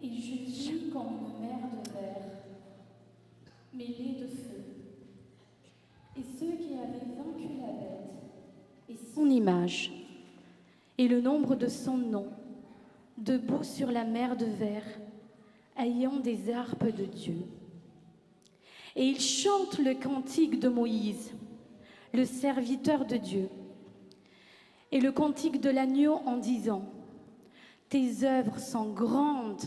Et je vis comme une mer de verre, mêlée de feu. Et ceux qui avaient vaincu la bête et son image, et le nombre de son nom, debout sur la mer de verre, ayant des harpes de Dieu. Et ils chantent le cantique de Moïse, le serviteur de Dieu, et le cantique de l'agneau en disant: tes œuvres sont grandes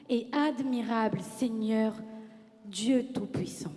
et admirables, Seigneur, Dieu Tout-Puissant.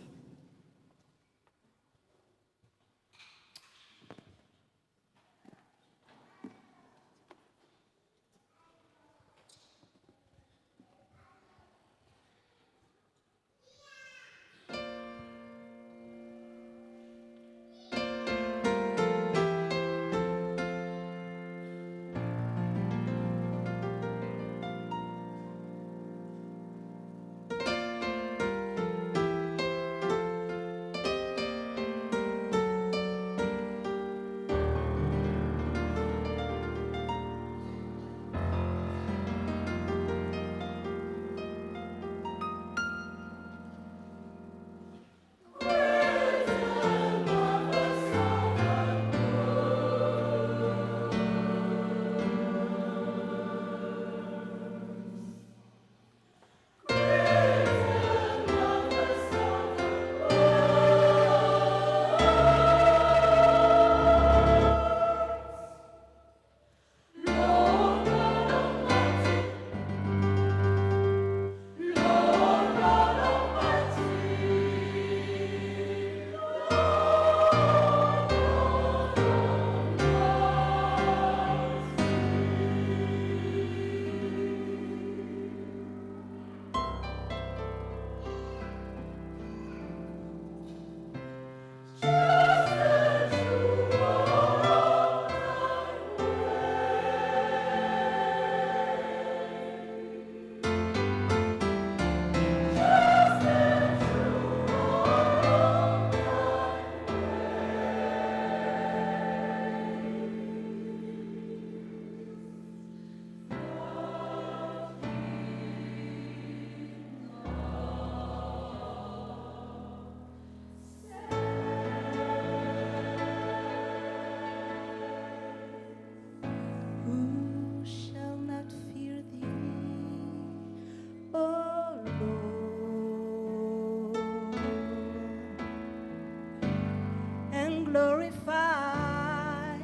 glorify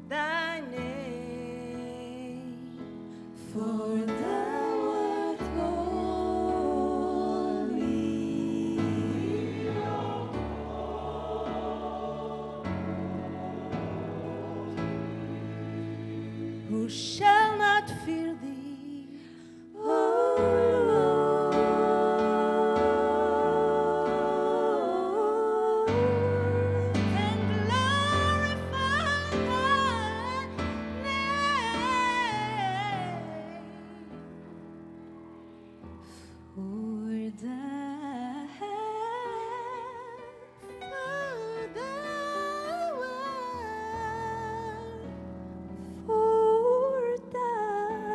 thy name, for thou art holy. Who shall not fear thee, O Lord, and glorify thy name, for thou art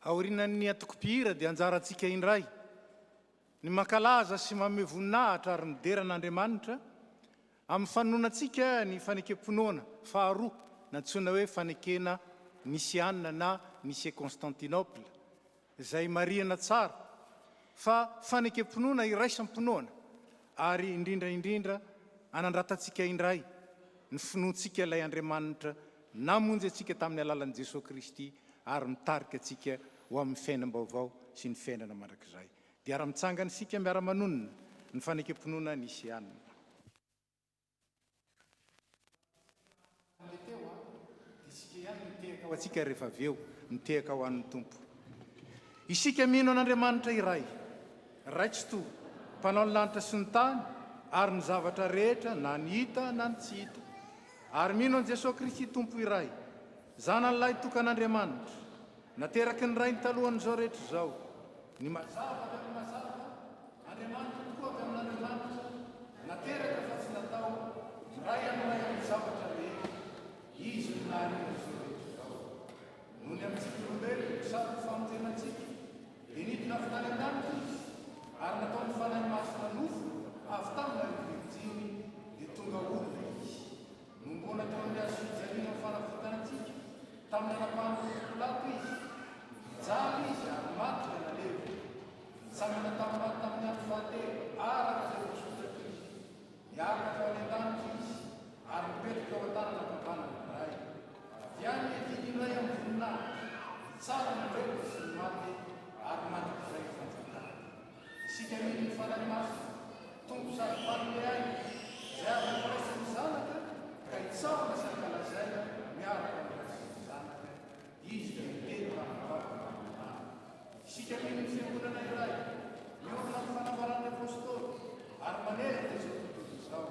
aorinan'ny atokopihira dia anjarantsika indray ny mankalaza sy manome voninahitra ary nideran'Andriamanitra amin'ny fanonatsika ny fanekem-ponoana faharoa natsoina hoe fanekena Nisiana na Nisie Constantinople izay marihana tsara fa fanekem-ponoana iraisam-ponoana ary indrindra anandratatsika indray ny finoantsika ilay Andriamanitra namonjy antsika tamin'ny alalan'i Jesosy Kristy ary mitarika antsika ho amin'ny fiainam-baovao sy ny fiainana mandrakizay. Dia ara-mitsangana isika miara-manonina ny fanekam-pinoana nisy anina. Mitehaka ho antsika rehefa avy eo, mitehaka ho an'ny Tompo. Isika mino an'Andriamanitra iray, raitsy to, mpanao ny lanitra sy ny tany, ary ny zavatra rehetra, na ny hita na ny tsy hita. Ary mino an Jesosy Kristy Tompo iray, zanan'ilay tokan'Andriamanitra, nateraky ny ray ny talohan'izao rehetra izao, ny mazava avy amin'ny mazava, Andriamanitra tokoa avy amin'Andriamanitra, nateraka fa tsy natao, ray amin'ny zavatra rehetra, izy ny naharin'izao rehetra izao. Noho ny amintsika olombelona, misabo famonjenantsika, dia nidina avy tany an-danitra izy, ary natao ny fanahy masina nofo, avy tamin'ny rivotsiny, dia tonga olona izy. Nombona teo amin'ny azo fijaliana amin'ny fanavotanantsika, tamin'ny anapahan'ny Pilato izy, mijaly izy ary maty ny nalevo. Nitsangana tamin'ny andro fahatelo, araka izay voasotatra izy. Niakatra ao an-danitra izy, ary mipetraka ao an-tanana ampavanana ny ray. Avy any evidy iray amin'ny voninahitra, tsara ny veloka sy ny maty, ary mandrakizay ny fanjakana. Isika mino ny fanahy masina, Tompo sady mpanome aina, izay avy niraisy ny zanaka, ka hitsahona sy ankalazaina miaraka niraisy ny zanaka. Izy dia miteny tamin'ny isika mino ny fiangonana iray, miorina amin'ny fanambaran'ny apôstôly, ary manerana izao tontolo izao.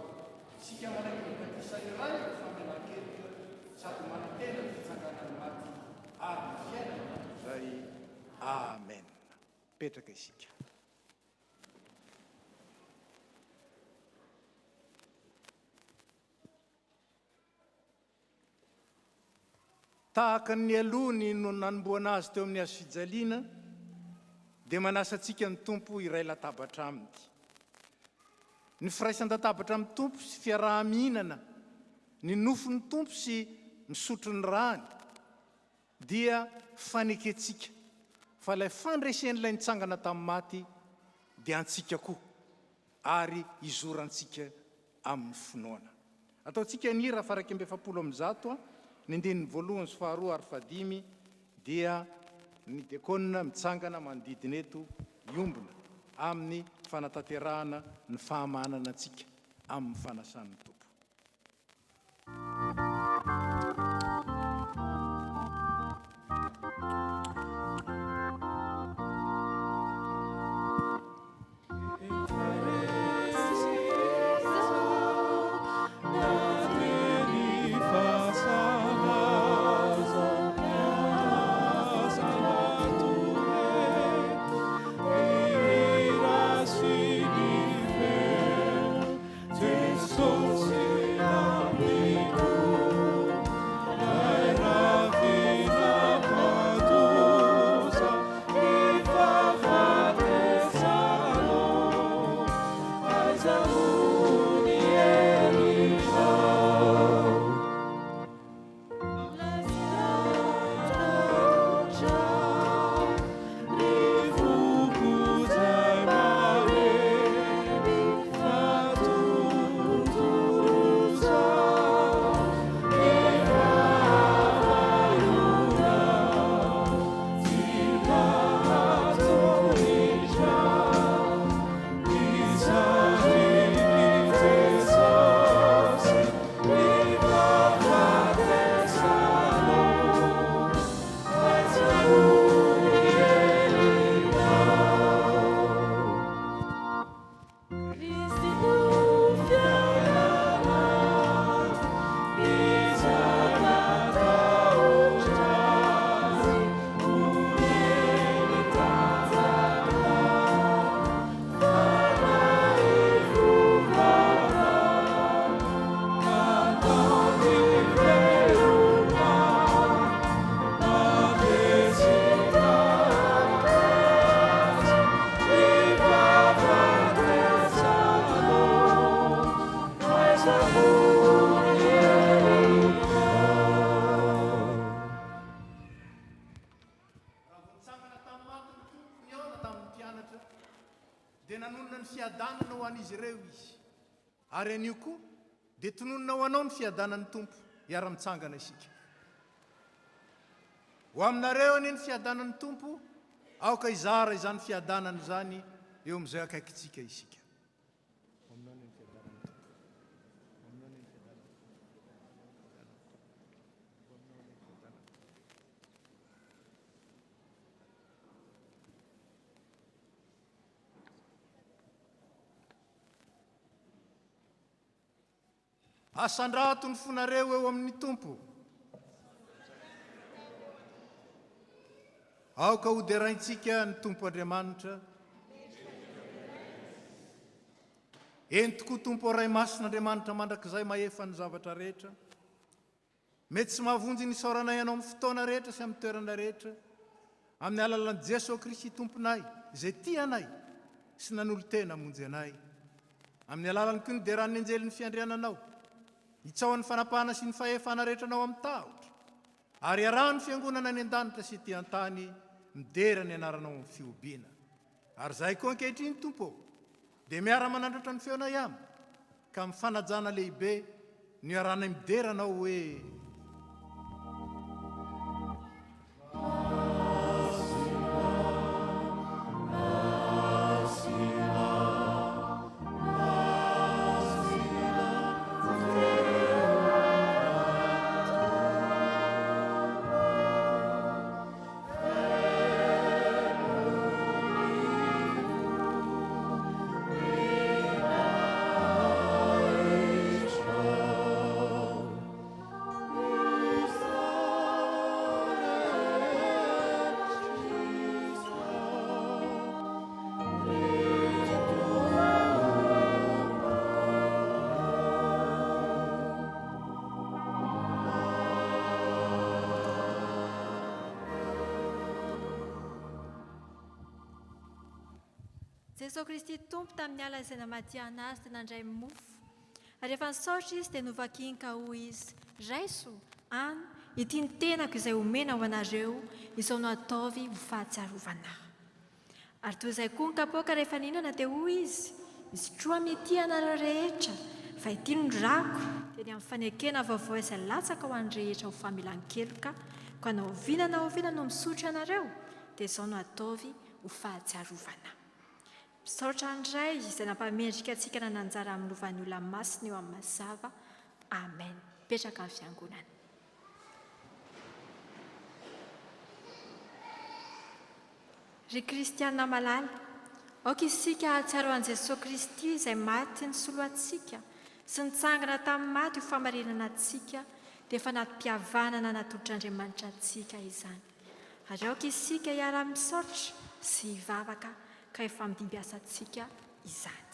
Isika manaiky ny batisa iray famelan-kelika, sady manantena ny fitsanganany maty, ary ny fiainana mandrakizay. Amen. Petraka isika. Tahaka ny alohany no nanomboana azy teo amin'ny azo fijaliana, dia manasa antsika ny Tompo iray latabatra aminy. Ny firaisan-databatra amin'ny Tompo sy fiaraha-mihinana, ny nofon'ny Tompo sy misotro ny rany, dia faneketsika. Fa ilay fandraisen'ilay nitsangana tamin'ny maty, dia antsika koa, ary izorantsika amin'ny finoana. Ataontsika ny hira faraky amby 700 ny andininy 1, 2, ary 5, dia ny diakona mitsangana manodidina eto iombona amin'ny fanatanterahana ny fahamanana antsika amin'ny fanasan'ny Tompo. Ary anio koa dia tononona ho anao ny fiadanany tompo hiara-mitsangana isika ho aminareo anie ny fiadanany tompo aoka izara izany fiadanany izany eo amin'izay akaikitsika isika asandrato ny fonareo eo amin'ny tompo aoka ho deraintsika ny tompo Andriamanitra eny tokoa tompo aray masin'Andriamanitra mandrakizay mahefa ny zavatra rehetra mety tsy mahavonjy ny saoranay ianao amin'ny fotoana rehetra sy amin'ny toerana rehetra amin'ny alalan'i Jesosy Kristy tomponay izay tianay sy nanolo tena hamonjy anay amin'ny alalany koa ny deran'ny anjely ny fiandriananao hitsaoan'ny fanapahana sy ny fahefana rehetra anao amin'ny tahotra ary arahany fiangonana ny an-danitra sy ty an-tany midera ny anaranao amin'ny fiobiana ary zahay koa ankehitriny tompo dia miara-manandratra ny feona ihany ka mifanajana lehibe ny arana mideranao hoe Jesosy Kristy tompo tamin'ny ala izay namatiana azy dia nandray mofo ary rehefa nisaotra izy dia novakiny ka hoy izy raiso any ity ny tenako izay omena ho anareo izao no ataovy ho fahatsiarovana ary toy izay koa ny kapoaka rehefa nihinana dia hoy izy misotro amin'ity anareo rehetra fa ity no rako dia ny amin'ny fanekena vaovao izay latsaka ho an'ny rehetra ho familan-keloka ka na oviana na oviana no misotro ianareo dia izao no ataovy ho fahatsiarovana misaotra andray izay nampamendrika antsika na nanjara amin'ny lovan'ny olona masina eo amin'ny mazava amen petraka amin'ny fiangonana ry kristiana malala aoka isika ahatsiaro an'i Jesosy Kristy izay maty ny solo antsika sy nitsangana tamin'ny maty ho famarinana antsika dia efa natom-pihavanana natolotr'Andriamanitra antsika izany ary aoka isika hiara-misaotra sy hivavaka ka efa midimbiasa antsika izany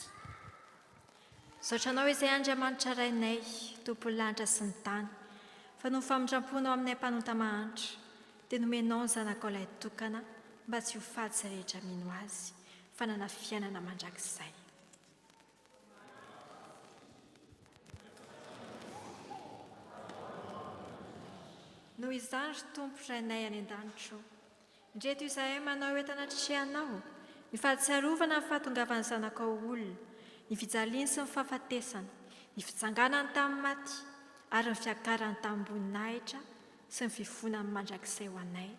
saotranao izay Andriamanitra rainay tompony lanitra sy ny tany fa no famindramponao aminay mpanonta mahantra dia nomenao ny zanakao ilay tokana mba tsy ho faty rehetra mino azy fa nana fiainana mandrakizay noho izany ry tompo rainay any an-danitro indreto izahay manao entana tretrehanao ny fahatsiarovana ny fahatongavan'ny zanakao olona ny fijaliany sy ny fahafatesana ny fitsanganany tamin'ny maty ary ny fiakarany tambony-nahitra sy ny fifonany mandrakizay ho anay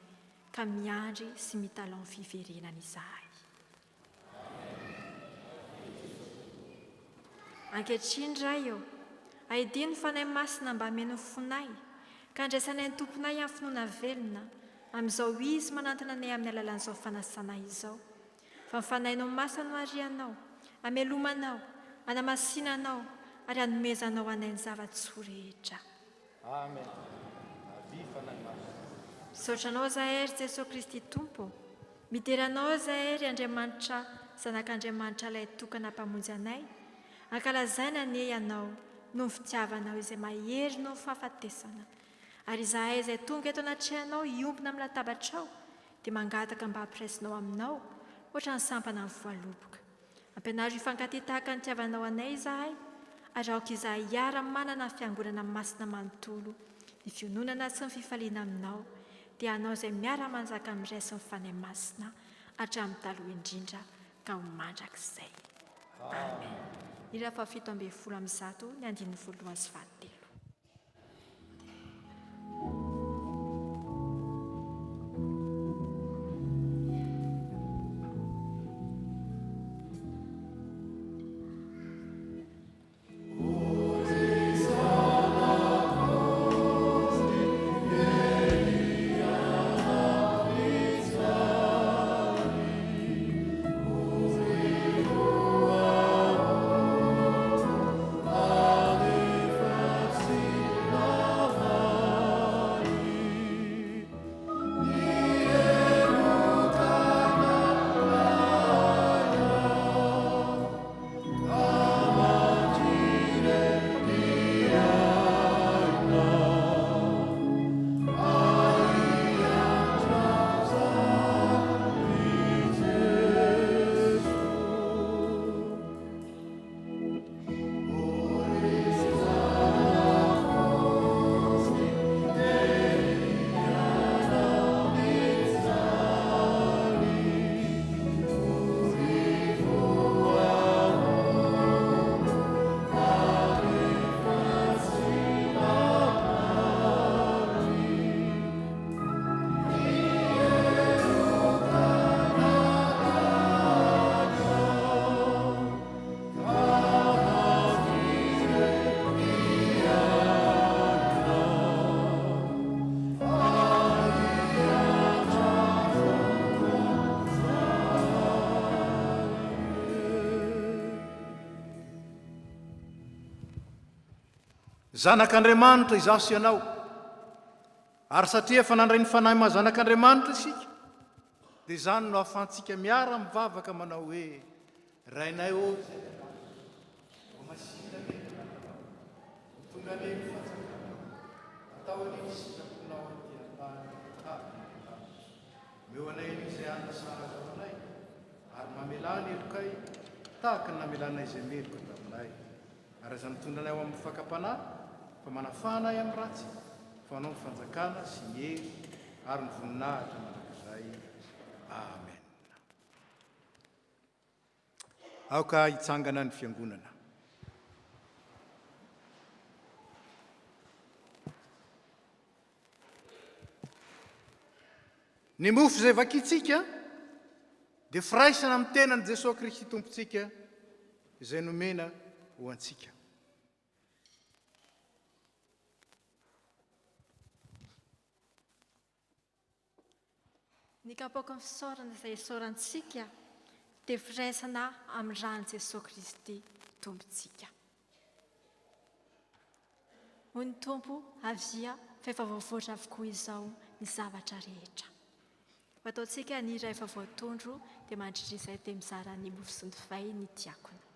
ka miandry sy mitalao ny fiverenana izahay ankehitriny ray eo ahidiny fanay masina mba hameno ny fonay ka andraisanay ny tomponay amin'ny finoana velona amin'izao izy manantona anay amin'ny alalan'izao fanasana izao fa mifanainao masano arianao amelomanao anamasinanao ary anomezanao anay ny zava-tsoa rehetra amen misaotranao zahay ry Jesosy Kristy tompo mideranao zahay ry Andriamanitra zanak'Andriamanitra ilay tokana mpamonjy anay ankalazaina anie ianao no ny fitiavanao izay maherinao fahafatesana ary zahay izay tonga eto anatrehanao hiompina amin'ny latabatrao dia mangataka mba hampiraisinao aminao ohatra ny sampana amin'ny voaloboka ampianaro hifankaty tahaka ny tiavanao anay izahay ary aoka izahay hiara-manana ny fiangonana masina manontolo ny fiononana sy ny fifaliana aminao dia anao izay miara-manjaka amin'iray sy ny fanay masina hatramin'ny taloha indrindra ka ho mandrakizay amen ira fa 7 amin'ny 1 ny 9 zanak'andriamanitra izaso ianao ary satria efa nandray ny fanahy maha zanak'andriamanitra isika dia izany no ahafahantsika miara mivavaka manao hoe rainay ô tonga le atao an'iny sitraponao antiantany meo anay izay anasara zaonay ary mamelany elokay tahaka ny namelanay izay meloka taminay ary aza mitondranay ao amin'ny fakam-panahy fa manafana ay amin'ny ratsy fa anao ny fanjakana sy ny hery ary ny voninahitra mandrakizay. Amen. Aoka hitsangana ny fiangonana. Ny mofo izay vakitsika dia firaisana amin'ny tenan'i Jesosy Kristy tompontsika izay nomena ho antsika. Ny kapoaka ny fisaorana izay isaorantsika dia firaisana amin'ny rano Jesosy Kristy tompontsika. Hoy ny tompo avia fa efa voavoatra avokoa izao ny zavatra rehetra. Fataontsika ny iray efa voatondro dia mandritry izay dia mizara ny mofo sy ny divay ny diakona.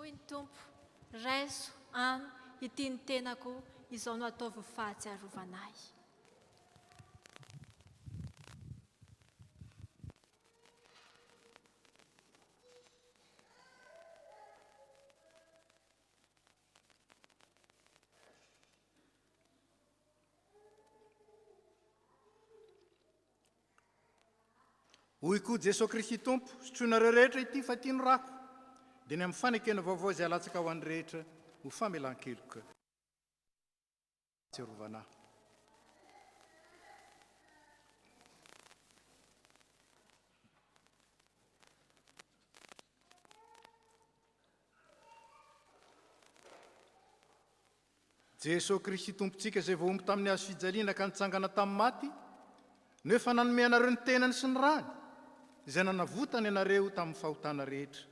hoy ny tompo raiso any ity ny tenako izao no ataovy fahatsiarovanahy. Hoy koa Jesosy Kristy tompo, sotroinareo rehetra ity fa ity no rako, dia ny amin'ny fanekena vaovao izay alatsaka ho an'ny rehetra ho famelan-keloka. Tsiarovanahy. Jesosy Kristy tompontsika izay voaomby tamin'ny hazo fijaliana ka nitsangana tamin'ny maty, nefa nanome anareo ny tenany sy ny rany, izay nanavotany ianareo tamin'ny fahotana rehetra.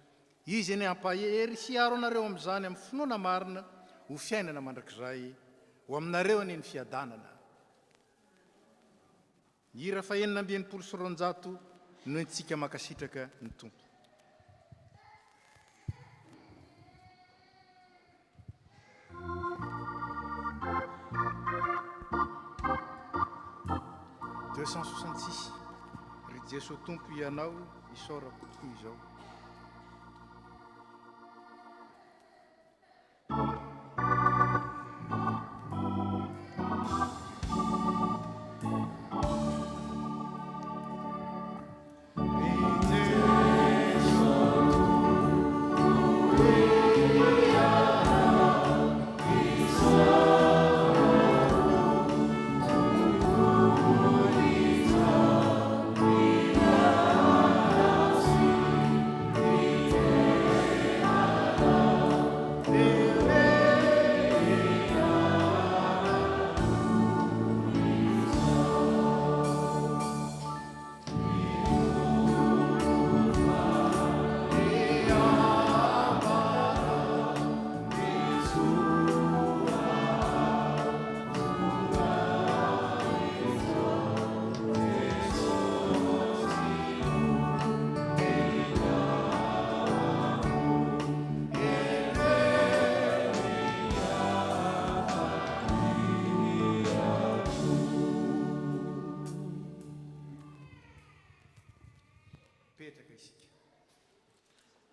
Izy ny ampahery hiaro anareo amin'izany amin'ny finoana marina ho fiainana mandrakizay ho aminareo any ny fiadanana. Hira fa 920 no itsika makasitraka ny tompo. « 266 ry Jesosy tompo ianao isaorako tokoa izao.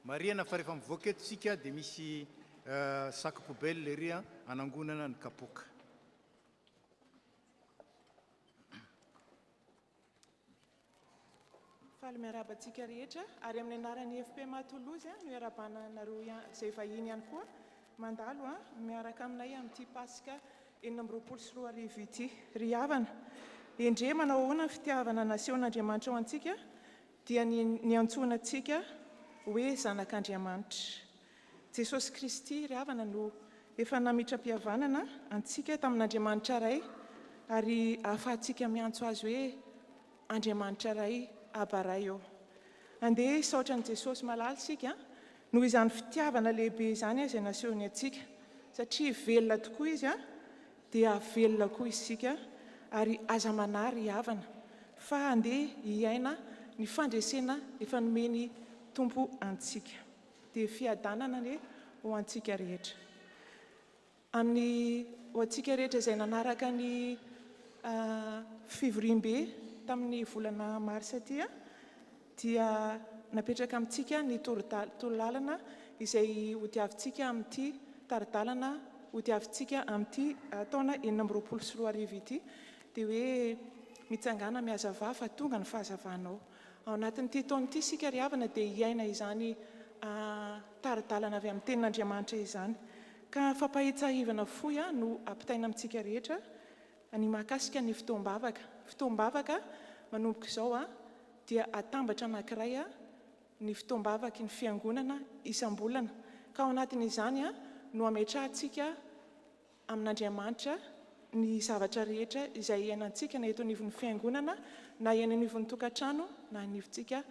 Mariana fa rehefa mivoaka eto isika dia misy sac poubelle ery anangonana ny kapoka. Faly miarabantsika rehetra ary amin'ny anaran'ny FP Matolozy no iarabananareo izay vahiny ihany koa mandalo miaraka aminay amin'ity pasika 2024 ity ry havana. Endre manao ahoana fitiavana nasehoan'Andriamanitra ao antsika dia ny antsoinantsika hoe zanak'Andriamanitra. Jesosy Kristy ry havana no efa namitram-pihavanana antsika tamin'Andriamanitra ray ary ahafahantsika miantso azy hoe Andriamanitra ray abaray eo. Andeha saotra ny Jesosy malala sika noho izany fitiavana lehibe izany izay nasehony antsika satria velona tokoa izy dia velona koa isika ary aza manary havana fa andeha hiaina ny fandresena efa nomeny tompo antsika dia fiadanana ne ho antsika rehetra. Amin'ny ho antsika rehetra izay nanaraka ny fivoriam-be tamin'ny volana marsa dia napetraka amintsika ny torolalana izay hodiavintsika amin'ity taridalana hodiavintsika amin'ity taona 2024 ity dia hoe mitsangana mihazava fa tonga ny fahazavanao. Ao anatin'ity taon'ity sika ry havana dia hiaina izany taridalana avy amin'ny tenin'Andriamanitra izany. Ka fampahitsahivana foy no ampitaina amintsika rehetra ny mahakasika ny fotoam-bavaka. Fotoam-bavaka manomboka izao dia atambatra anankiray ny fotoam-bavaky ny fiangonana isam-bolana. Ka ao anatin'izany no ametrahantsika amin'Andriamanitra ny zavatra rehetra izay iainantsika na eto anivon'ny fiangonana na iaina anivon'ny tokantrano na anivontsika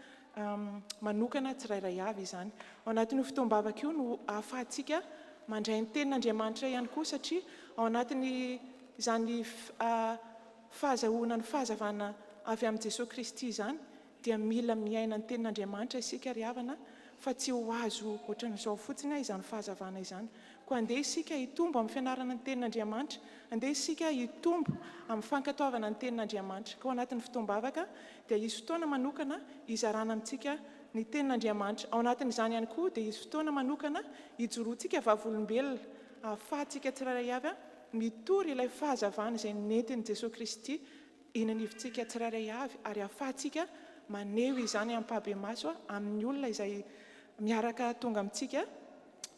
manokana tsirairay avy izany. Ao anatin'io fotoam-bavaka io no ahafahantsika mandray ny tenin'Andriamanitra ihany koa satria ao anatin'ny izany fahazahoana ny fahazavana avy amin'ny Jesosy Kristy izany dia mila miaina ny tenin'Andriamanitra isika ry havana fa tsy ho azo ohatran'izao fotsiny izany fahazavana izany. Koa andeha isika hitombo amin'ny fianarana ny tenin'Andriamanitra, andeha isika hitombo amin'ny fankatoavana ny tenin'Andriamanitra. Ka ao anatin'ny fitombavaka dia hisy fotoana manokana hizarana amintsika ny tenin'Andriamanitra. Ao anatin'izany ihany koa dia hisy fotoana manokana hijoroantsika vavolombelona, ahafahantsika tsirairay avy mitory ilay fahazavana izay nentin'i Jesosy Kristy eny anivontsika tsirairay avy, ary ahafahantsika maneho izany amin'ny mpahabe-maso amin'ny olona izay miaraka tonga amintsika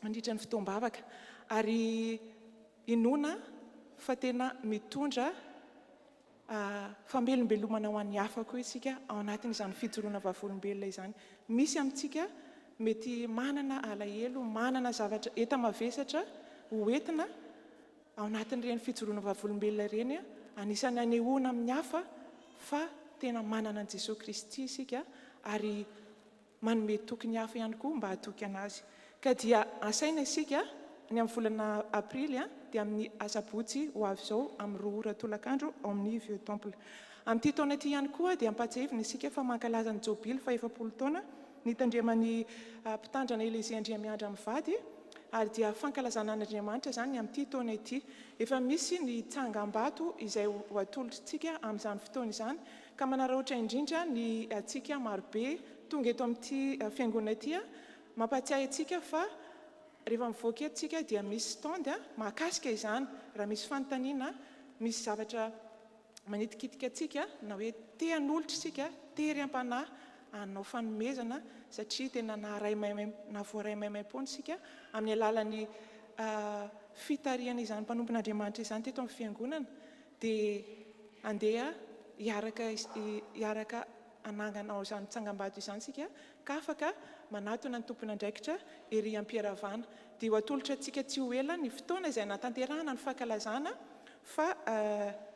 mandritra ny fitombavaka. Ary inona fa tena mitondra famelombelomana ho an'ny hafa koa isika ao anatin'izany fijoroana vavolombelona izany. Misy amintsika mety manana alahelo, manana zavatra enta-mavesatra hoentina ao anatin'ireny fijoroana vavolombelona ireny, anisany anehoana amin'ny hafa fa tena manana an' Jesosy Kristy isika, ary manome toky ny hafa ihany koa mba hatoky anazy. Ka dia asaina isika ny amin'ny volana aprily dia amin'ny asabotsy ho avy izao amin'ny 2 ora tolakandro ao amin'ny Vieux Temple. Amin'ity taona ity ihany koa dia ampatsahivina isika fa mankalaza ny jobily fa 7 taona nitandreman'ny mpitandrana Elezia Andriamiandra amin'ny vady, ary dia fankalazana an'Andriamanitra zany amin'ity taona ity. Efa misy ny tsangam-bato izay ho atolotritsika amin'izany fotoana izany, ka manararaotra indrindra ny atsika marobe tonga eto amin'ity fiangonana ity, mampatsiahy atsika fa rehefa mivoaka atsika dia misy stand mahakasika izany. Raha misy fanontaniana, misy zavatra manitikitika atsika na hoe te hanolitra isika, tery am-panahy hanao fanomezana, satria tena na voaray maimai-pona isika amin'ny alalan'ny fitariana izany mpanompon'Andriamanitra izany teto amin'ny fiangonana, dia andeha hiaraka ananganao izany tsangam-bato izany isika, ka afaka manatona ny tompony andraikitra ery am-piaravana. Dia ho atolotra antsika tsy ho ela ny fotoana izay natanterahana ny fankalazana, fa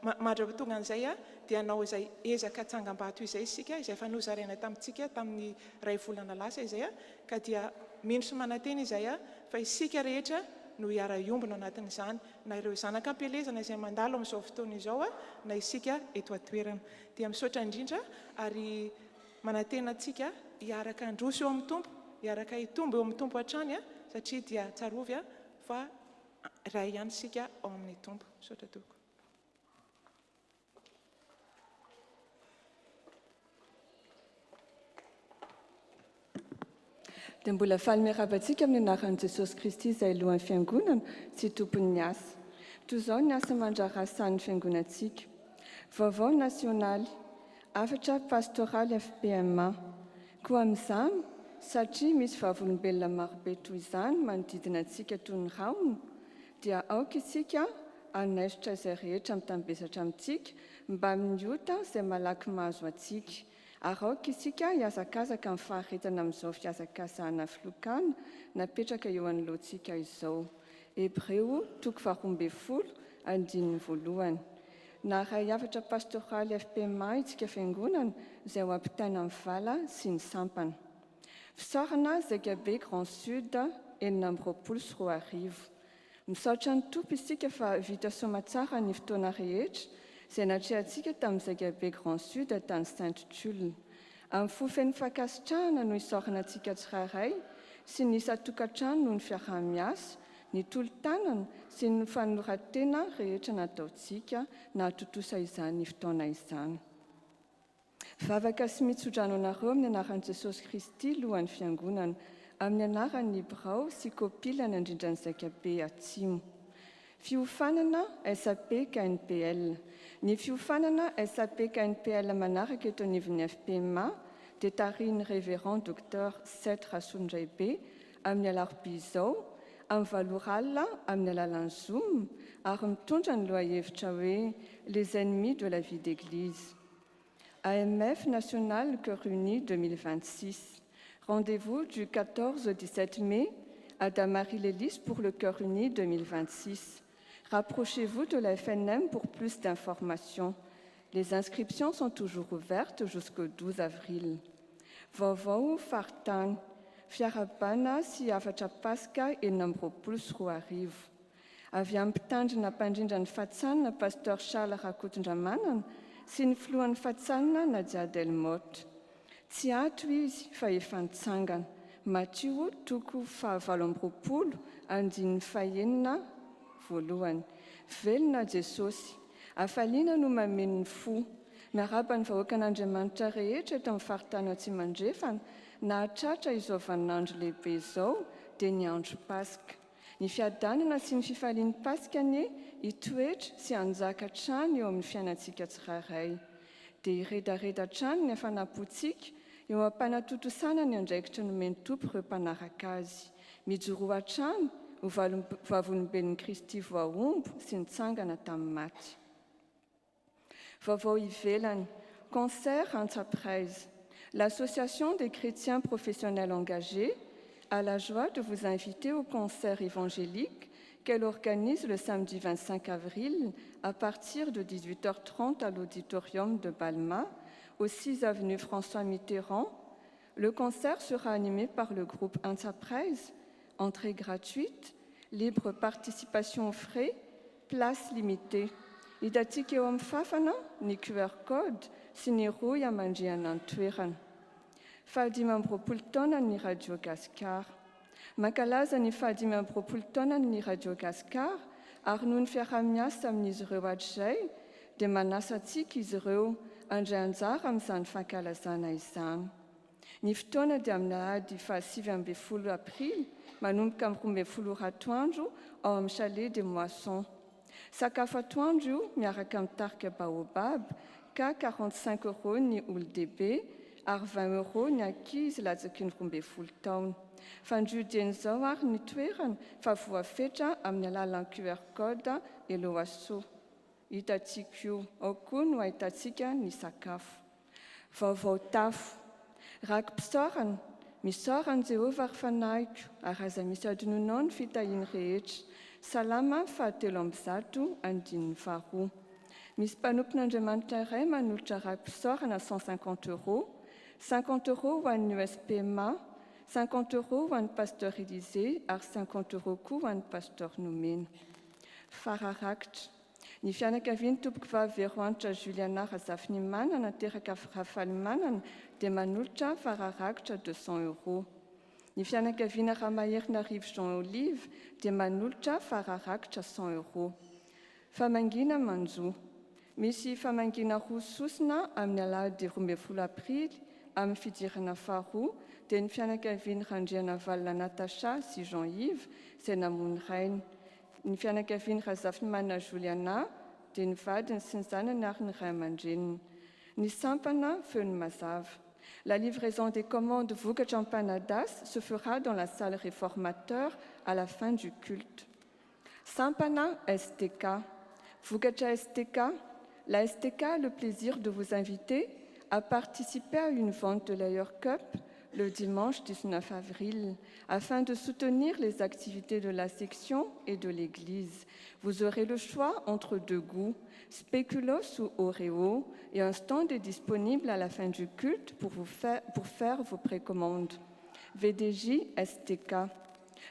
mandra-tonga an'izay dia anao izay ezaka tsangam-bato izay isika, izay efa nozaraina tamintsika tamin'ny 2 volana lasa izay, ka dia mino sy manantena izay fa isika rehetra no hiara-iombona anatin'izany, na ireo zanaka ampelezana izay mandalo amin'izao fotoana izao, na isika eto atoerana. Dia misaotra indrindra ary manantena antsika hiaraka androso eo amin'ny tompo, hiaraka hitombo eo amin'ny tompo hatrany, satria dia tsarovy fa ray ihany isika ao amin'ny tompo. Misaotra tompoko. Dia mbola faly miarabantsika amin'ny anaran'i Jesosy Kristy izay lohan'ny fiangonana sy tompony ny asa. Toy izao ny asa mandrarasan'ny fiangonantsika. Vaovao nasionaly, hafatra pastoraly FPMA. Koa amin'izany, satria misy vavolombelona marobe toy izany manodidina antsika toy ny rahono, dia aoka isika anaisitra izay rehetra mitambesatra amintsika mba miota izay malaky mahazo antsika. Ary aoka isika hiazakazaka amin'ny faharetana amin'izao fiazakazahana filokana napetraka eo anoloantsika izao. Hebreo 12:1. Na ray hafatra pastoraly FPMA itsika fiangonana izay ho ampitaina amin'ny vala sy ny sampana. Fisaorana Zagabe Grand Sud 9:20. Misaotra ny tompo isika fa vita soma tsara ny fotoana rehetra izay natrehantsika tamin'ny Zagabe Grand Sud tany Sainte-Tulle. Amin'ny fofen'ny fankasitrahana no hisaorana antsika tsirairay sy ny isa-tokantrano no ny fiarah-miasa, ny tolo-tanana sy ny fanoratena rehetra nataontsika na totosa izany fotoana izany. Vavaka sy mitsodrano anareo amin'ny anaran'i Jesosy Kristy lohan'ny fiangonana, amin'ny anaran'ny Ibrao sy Kopila ny andrindran'ny Zagabe atsimo. Fiofanana SAP KNPL. Ny fiofanana SAP KNPL manaraka eto anivon'ny FPMA dia tariny révérend Dr Seth Rasundjaibe amin'ny alarobia izao, amin'ny valoralina amin'ny alalan'ny Zoom, ary mitondra ny lohahevitra hoe les ennemis de la vie d'église. AMF National Cœur Uni 2026. Rendez-vous du 14 au 17 mai à Damary-les-Lys pour le Cœur Uni 2026. Rapprochez-vous de la FNM pour plus d'informations. Les inscriptions sont toujours ouvertes jusqu'au 12 avril. Vaovao fartany, fiarabana sy hafatra Paska enina amby roapolo sy 4 arivo. Avy amin'ny mpitandrina mpandrindra ny fatsanana Pasteur Charles Rakotondramanana sy ny filohan'ny fatsanana Nadia Delmotte. Tsy ato izy fa efa nitsangana. Matio toko 7 andiny fahenina voalohany. Velona Jesosy, afaliana no mameno ny fo. Miaraba ny vahoaka an'Andriamanitra rehetra eto amin'ny faritany Atsimandrefana, nahatratra izao vaninandro lehibe izao dia ny andro Paska. Ny fiadanana sy ny fifalian'ny Paska anie hitoetra sy hanjaka hatrany eo amin'ny fiainantsika tsirairay. Dia hiredareda hatrany ny hafanam-pontsika eo am-panatotosana ny andraikitra nomeny tompo ireo mpanaraka azy. Mijoroa hatrany ho vavolombelon'ny Kristy voaombo sy nitsangana tamin'ny maty. Vaovao ivelany, concert Entreprise. L'association des chrétiens professionnels engagés a la joie de vous inviter au concert évangélique qu'elle organise le samedi 25 avril à partir de 18h30 à l'auditorium de Balma, au 6 avenue François Mitterrand. Le concert sera animé par le groupe Entreprise, entrée gratuite, libre participation aux frais, place limitée. Idatiki eo amin'ny fafana ny QR code sy ny roy amandriana ny toerana. 15 taona ny Radio Gaskar. Mankalaza ny 15 taona ny Radio Gaskar ary noho ny fiarah-miasa amin'izy ireo hatrizay dia manasa antsika izy ireo andray anjara amin'izany fankalazana izany. Ny fotoana dia amin'ny alahady 7 aprily manomboka amin'ny 12 atoandro ao amin'ny Chalet des Moissons. Sakafo atoandro io miaraka amin'ny tarika baobab ka 45 € ny olon-dehibe ary 20 € ny ankizy latsaky ny 12 taona. Fandriodian'izao ary ny toerana fa voafetra amin'ny alalan'ny QR code Eloaso. Hitantsika io, ao koa no ahitantsika ny sakafo. Vaovao tafo. Raky mpisaorana, misaorana Jehovah ary fanahiko ary aza misy adinonao ny fitahiany rehetra. Salama 7:2. Misy mpanompon'Andriamanitra iray manolotra raky mpisaorana 150 €, 50 € ho an'ny USPMA, 50 € ho an'ny pasteur Élisée ary 50 € koa ho an'ny pasteur Nomena. Fararakitra. Ny fianakavian'ny tompoko vavy Veroanitra Juliana Razafiny Manana teraka Rafaly Manana dia manolotra fararakitra 200 €. Ny fianakaviana Ramaherina Rive Jean Olive dia manolotra fararakitra 100 €. Famangina Manjo. Misy famangina roa sosina amin'ny alahady 12 aprily amin'ny fidirana faharoa dia ny fianakaviana Randriana Valina Natacha sy Jean-Yves izay namony rainy. Ny fianakaviana Razafiny Manana Juliana dia ny vadiny sy ny zanany ary ny ray aman-dreniny. Ny sampana Feony Mazava. La livraison des commandes vokatra en Panadas se fera dans la salle réformateur à la fin du culte. Sampana STK. Vokatra STK. La STK a le plaisir de vous inviter à participer à une vente de Layer Cup le dimanche 19 avril, afin de soutenir les activités de la section et de l'Église. Vous aurez le choix entre 2 goûts, spéculoos ou Oreo, et un stand est disponible à la fin du culte pour faire vos précommandes. VDJ STK.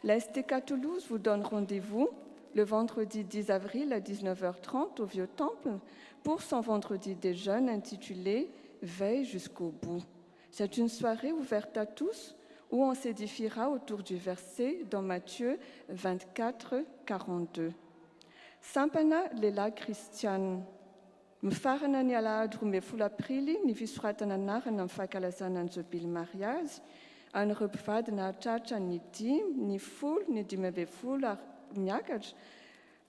La STK Toulouse vous donne rendez-vous le vendredi 10 avril à 19h30 au Vieux Temple pour son vendredi des jeunes intitulé « Veille jusqu'au bout ». C'est une soirée ouverte à tous où on s'édifiera autour du verset dans Matthieu 24, 42. Sampana Lela Christiane. Mifarana ny alahady 12 aprily ny fisoratana anarana amin'ny fankalazana ny Jobily Mariazy an'ireo mpivady nahatratra ny 10, ny 10, ny 12 ary miakatra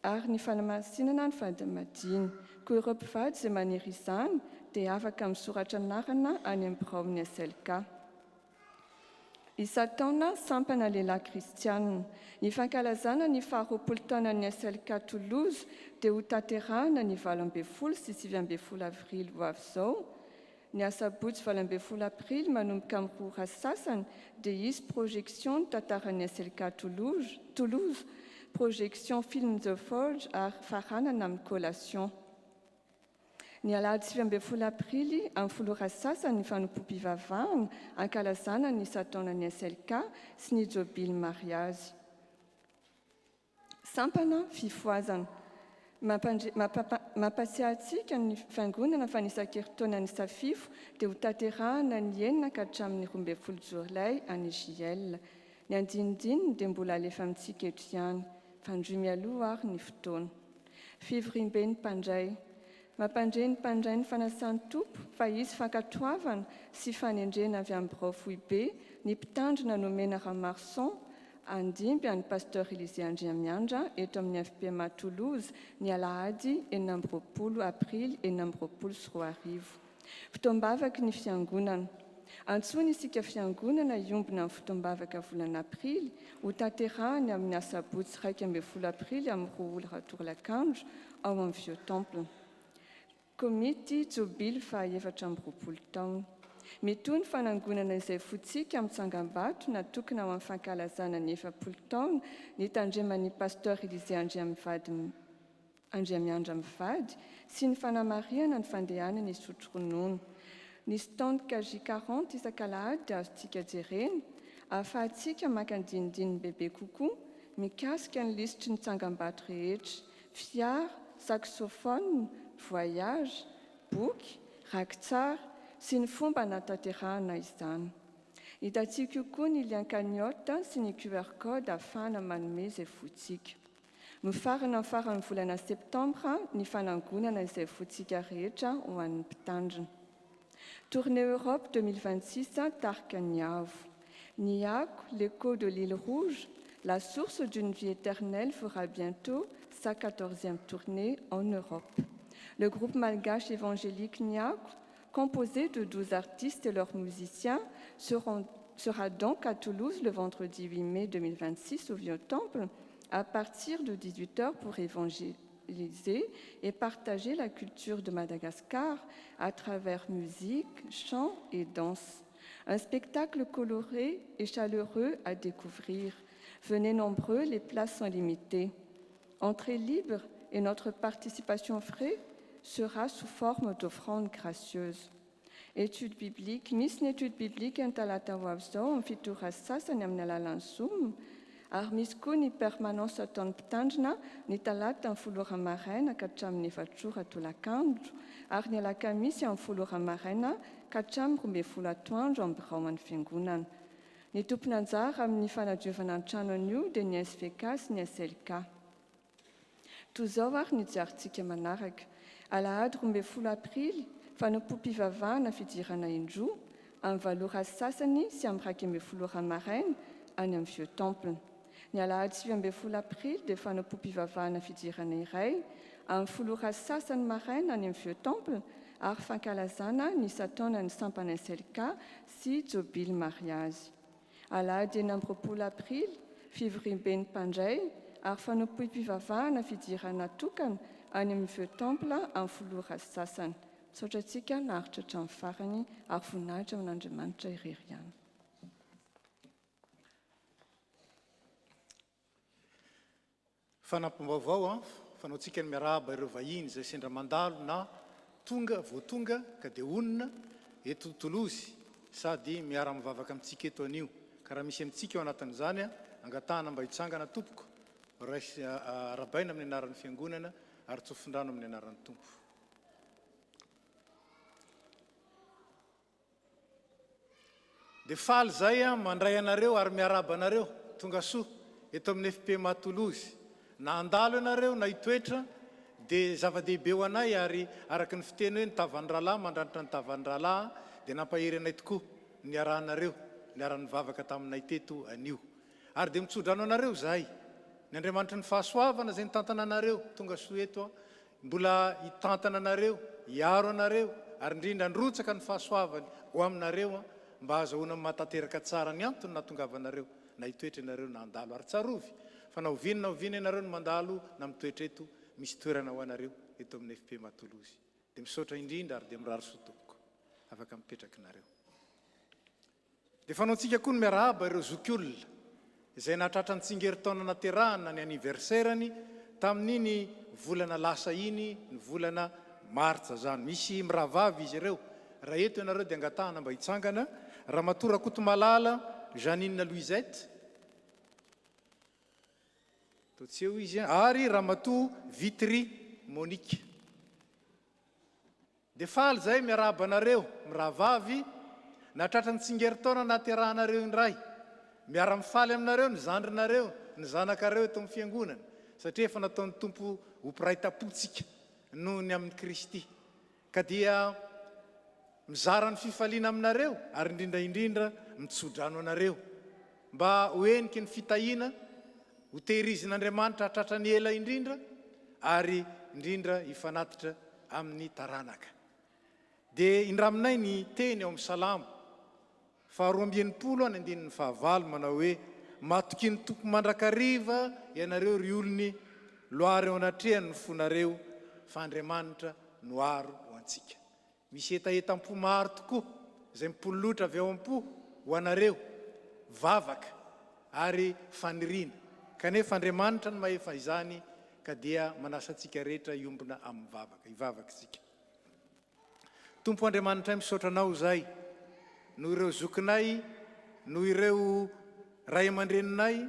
ary ny fanamasinana ny fadamadiny. Koa ireo mpivady izay maniry izany dia afaka misoratra anarana any amin'ny biraon'ny SLK. Isataona sampana Lela Christiane. Ny fankalazana ny 20 taonan'ny SLK Toulouse dia ho tanterahana ny 12 sy 18 avril ho avy izao. Ny asabotsy 12 aprily manomboka amin'ny 2 ora sasany dia hisy projection tantaran'ny SLK Toulouse, projection film The Forge ary faranana amin'ny collation. Ny alahady 18 aprily amin'ny 10 ora sasany ny fanompoam-pivavahana ankalazana ny isataonan'ny SLK sy ny Jobily Mariazy. Sampana fifoazana. Mampasiahantsika ny fiangonana fa nisan-keritaona ny safifo dia ho tanterahana ny enina ka hatramin'ny 12 Jolay any Giel. Ny andinindininy dia mbola alefa amintsika eto ihany, fandroy mialoha ary ny fotoana. Fivoriam-ben'ny mpandray. Mampandray ny mpandray ny fanasan'ny tompo fa izy fankatoavana sy fanendrena avy amin'ny Brofoy be ny mpitandrina nomena Ramarson andimby any pasteur Élisée Andriamiandra eto amin'ny FPMA Toulouse ny alahady 20 aprily 2024. Fotoam-bavaky ny fiangonana. Antsony isika fiangonana iombona amin'ny fotoam-bavaka volana aprily ho tanterahany amin'ny asabotsy 12 aprily amin'ny 2 ratourlakandro ao amin'ny Vieux Temple. Komity Jobily fa 24 taona. Mitony fanangonana izay fotsika amin'ny Tsangambato natokana ho amin'ny fankalazana ny 40 taona ny tandreman'ny pasteur Élisée Andriamiandra mivady sy ny fanamariana ny fandehana ny sotro ronono. Ny stand KJ40 isan-kalahady dia azontsika jerena ahafahantsika maka andinindininy bebe kokoa mikasika ny lisitry ny Tsangambato rehetra, fiara, saxophone, voyage, boky, rakitsara sy ny fomba natanterahana izany. Hitantsika koa ny lien cagnotte sy ny QR code ahafahana manome izay fotsika. Mifarana amin'ny faran'ny volana septambra ny fanangonana izay fotsika rehetra ho an'ny mpitandrina. Tournée Europe 2026 tarika Niavo. Niako, l'écho de l'île Rouge, la source d'une vie éternelle fera bientôt sa 14e tournée en Europe. Le groupe malgache évangélique Niako, composé de 12 artistes et leurs musiciens, sera donc à Toulouse le vendredi 8 mai 2026 au Vieux Temple à partir de 18h pour évangéliser et partager la culture de Madagascar à travers musique, chant et danse. Un spectacle coloré et chaleureux à découvrir. Venez nombreux, les places sont limitées. Entrée libre et notre participation frais sera sous forme d'offrande gracieuse. Étude biblique, misy ny étude biblique ny talata ho avy izao amin'ny fitora sasany amin'ny alalan'ny Zoom, ary misy koa ny permanence ataon'ny mpitandrina ny talata amin'ny 10 maraina ka hatramin'ny 4 tolakandro, ary ny alakamisy amin'ny 10 maraina ka hatramin'ny 12 atoandro amin'ny biraoman'ny fiangonana. Ny tompon'anjara amin'ny fanadiovana ny trano anio dia ny SVK sy ny SLK. Toy izao ary ny diarintsika manaraka. Alahady 12 aprily, fanompoam-pivavahana fidirana indroa amin'ny 8 sasany sy amin'ny 12 maraina any amin'ny Vieux Temple. Ny alahady 18 aprily dia fanompoam-pivavahana fidirana iray amin'ny 10 sasany maraina any amin'ny Vieux Temple ary fankalazana ny sataona ny sampana SLK sy Jobily mariazy. Alahady 19 aprily, fivoriam-ben'ny mpandray ary fanompoam-pivavahana fidirana tokana any amin'ny Vieux Temple amin'ny 10 sasany. Misaotra antsika naharitra hatramin'ny farany ary voninahitra amin'Andriamanitra irery ihany. Fanampim-baovao fanaontsika ny miarahaba ireo vahiny izay sendra mandalo na voatonga ka dia onona eto Toulouse sady miara-mivavaka amintsika eto anio. Ka raha misy amintsika eo anatin'izany angatahana mba hitsangana tompoko arabaina amin'ny anaran'ny fiangonana ary tsofindrano amin'ny anaran'ny tompo. Dia faly zay mandray anareo ary miaraba anareo tonga soa eto amin'ny FPMA Toulouse. Na andalo ianareo na hitoetra dia zava-dehibe ho anay ary araka ny fiteny hoe nitavan'ny rahalahy mandranitra ny tavan'ny rahalahy dia nampahery anay tokoa ny arahanareo ny aran'ny vavaka taminay teto anio. Ary dia mitsodrano anareo zahay. Ny Andriamanitra ny fahasoavana izay nitantana anareo tonga soa eto mbola hitantana anareo, hiaro anareo ary indrindra nrotsaka ny fahasoavany ho aminareo mba azahoana mahatateraka tsara ny antony nahatongavanareo na hitoetra ianareo na andalo ary tsarovy. Fa na oviana ianareo ny mandalo na mitoetra eto misy toerana ho anareo eto amin'ny FPMA Toulouse. Dia misaotra indrindra ary dia mirary soa tompoko afaka mipetraka nareo. Dia fanaontsika koa ny miarahaba ireo zokiolona izay nahatratra ny tsingeritaona naterahana ny anniversairany tamin'iny volana lasa iny ny volana martsa zany. Misy miravavy izy ireo. Raha eto ianareo dia angatahana mba hitsangana. Ramatora Kotomalala, Janine Louisette. Totseo izy ary Ramato Vitry Monique. Dia faly zay miarahaba anareo mirahavavy natratra ny tsingeritaona nahaterahanareo indray. Miara-mifaly aminareo ny zandrinareo, ny zanakareo eto amin'ny fiangonana, satria efa nataon'ny tompo hompiraitam-potsika noho ny amin'ny Kristy. Ka dia mizara ny fifaliana aminareo ary indrindra mitsodrano anareo mba hoeniky ny fitahiana ho tehirizin'Andriamanitra hatratra ny ela indrindra ary indrindra hifanatitra amin'ny taranaka. Dia indraminay ny teny ao amin'ny Salamo 119:9 manao hoe matoky ny tompo mandrakariva ianareo ry olony loary ao anatrehany ny fonareo fa Andriamanitra noaro ho antsika. Misy etaetam-po maro tokoa izay mipololotra avy ao am-po ho anareo vavaka ary faniriana, kanefa Andriamanitra no mahefa izany ka dia manasa antsika rehetra iombona amin'ny hivavaka isika. Tompo Andriamanitra misaotra anao zay noho ireo zokinay, noho ireo ray aman-dreninay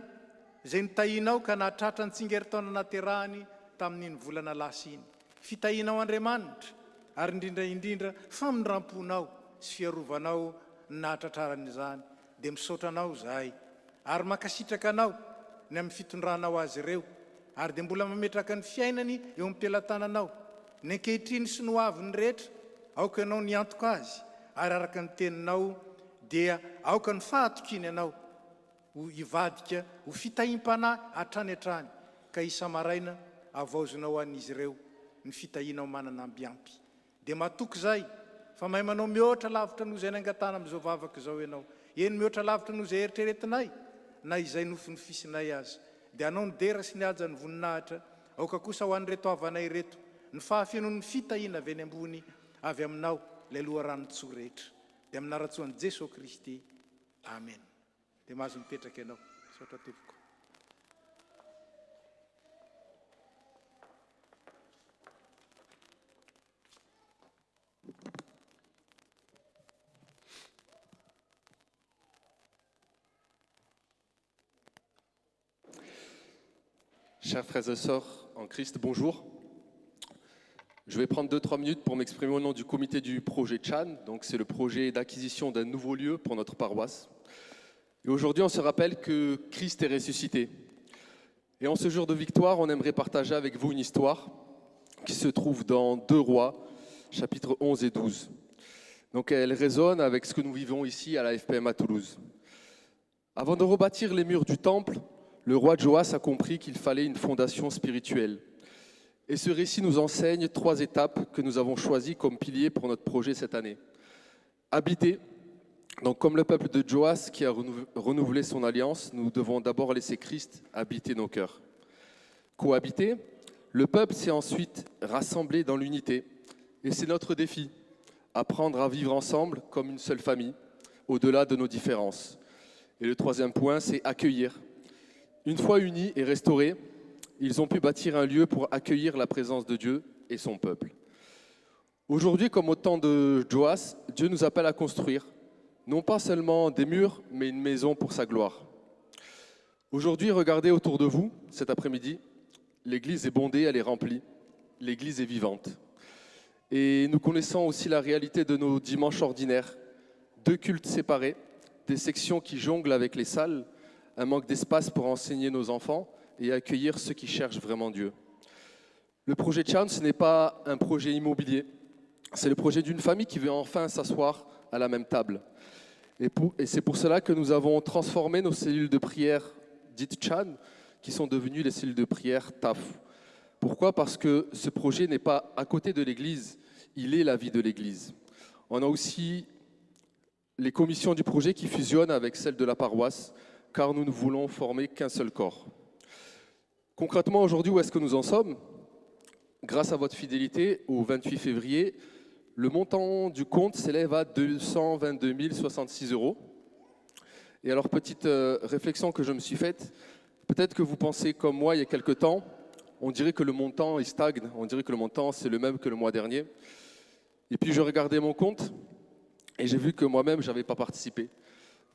izay nitahinao ka nahatratra ny tsingeritaona naterahany tamin'iny volana lasa iny. Fitahinao Andriamanitra ary indrindra famindramponao sy fiarovanao nahatratraran'izany. Dia misaotra anao zahay ary makasitraka anao ny amin'ny fitondranao azy ireo ary dia mbola mametraka ny fiainany eo amin'ny mpialantananao. Ny ankehitriny sy ny hoaviny rehetra aoka ianao niantoka azy ary araka ny teninao dia aoka ny fahatokiny ianao ho hivadika ho fitahim-panahy hatrany hatrany ka isa maraina avaozonao an'izy ireo ny fitahinao manana ambiampy. Dia matoky zay fa mahay manao mihoatra lavitra noho izay nangatana amin'izao vavaka izao ianao. Eny mihoatra lavitra noho izay eritreretinay na izay nofiny fisinay azy. Dia anao ny dera sy ny haja ny voninahitra aoka kosa ho an'ireto havanay reto ny fahafianon'ny fitahina avy eny ambony avy aminao ilay loharano-tsoa rehetra. Dia amin'ny anaratsoan'i Jesosy Kristy. Amen. Dia mahazo mipetraka ianao. Saotra tompoko. Chers frères et sœurs en Christ, bonjour. Je vais prendre 2-3 minutes pour m'exprimer au nom du comité du projet Chan. Donc c'est le projet d'acquisition d'un nouveau lieu pour notre paroisse. Et aujourd'hui, on se rappelle que Christ est ressuscité. Et en ce jour de victoire, on aimerait partager avec vous une histoire qui se trouve dans 2 Rois, chapitres 11 et 12. Donc elle résonne avec ce que nous vivons ici à la FPM à Toulouse. Avant de rebâtir les murs du temple, le roi Joas a compris qu'il fallait une fondation spirituelle. Et ce récit nous enseigne 3 étapes que nous avons choisies comme piliers pour notre projet cette année. Habiter. Donc comme le peuple de Joas qui a renouvelé son alliance, nous devons d'abord laisser Christ habiter nos cœurs. Cohabiter. Le peuple s'est ensuite rassemblé dans l'unité. Et c'est notre défi. Apprendre à vivre ensemble comme une seule famille, au-delà de nos différences. Et le 3e point, c'est accueillir. Une fois unis et restaurés, ils ont pu bâtir un lieu pour accueillir la présence de Dieu et son peuple. Aujourd'hui, comme au temps de Joas, Dieu nous appelle à construire, non pas seulement des murs, mais une maison pour sa gloire. Aujourd'hui, regardez autour de vous, cet après-midi, l'église est bondée, elle est remplie, l'église est vivante. Et nous connaissons aussi la réalité de nos dimanches ordinaires, 2 cultes séparés, des sections qui jonglent avec les salles, un manque d'espace pour enseigner nos enfants et accueillir ceux qui cherchent vraiment Dieu. Le projet Chan, ce n'est pas un projet immobilier, c'est le projet d'une famille qui veut enfin s'asseoir à la même table. Et c'est pour cela que nous avons transformé nos cellules de prière dites Chan, qui sont devenues les cellules de prière TAF. Pourquoi ? Parce que ce projet n'est pas à côté de l'Église, il est la vie de l'Église. On a aussi les commissions du projet qui fusionnent avec celles de la paroisse, car nous ne voulons former qu'un seul corps. Concrètement, aujourd'hui, où est-ce que nous en sommes ? Grâce à votre fidélité, au 28 février, le montant du compte s'élève à 222 066 €. Et alors, petite réflexion que je me suis faite, peut-être que vous pensez comme moi il y a quelque temps, on dirait que le montant il stagne, on dirait que le montant c'est le même que le mois dernier. Et puis je regardais mon compte et j'ai vu que moi-même je n'avais pas participé.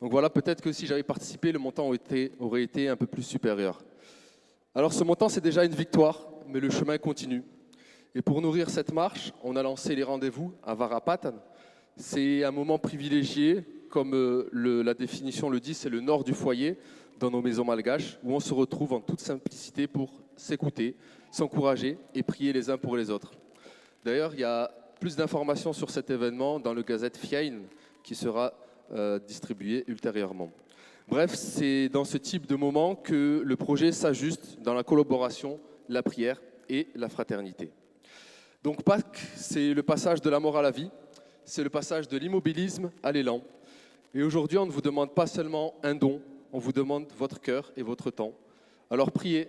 Donc voilà, peut-être que si j'avais participé, le montant aurait été un peu plus supérieur. Alors ce montant c'est déjà une victoire, mais le chemin continue. Et pour nourrir cette marche, on a lancé les rendez-vous à Varapatan. C'est un moment privilégié, comme la définition le dit, c'est le nord du foyer dans nos maisons malgaches, où on se retrouve en toute simplicité pour s'écouter, s'encourager et prier les uns pour les autres. D'ailleurs, il y a plus d'informations sur cet événement dans le Gazette Fiain qui sera distribué ultérieurement. Bref, c'est dans ce type de moment que le projet s'ajuste dans la collaboration, la prière et la fraternité. Donc Pâques, c'est le passage de la mort à la vie, c'est le passage de l'immobilisme à l'élan. Et aujourd'hui, on ne vous demande pas seulement un don, on vous demande votre cœur et votre temps. Alors priez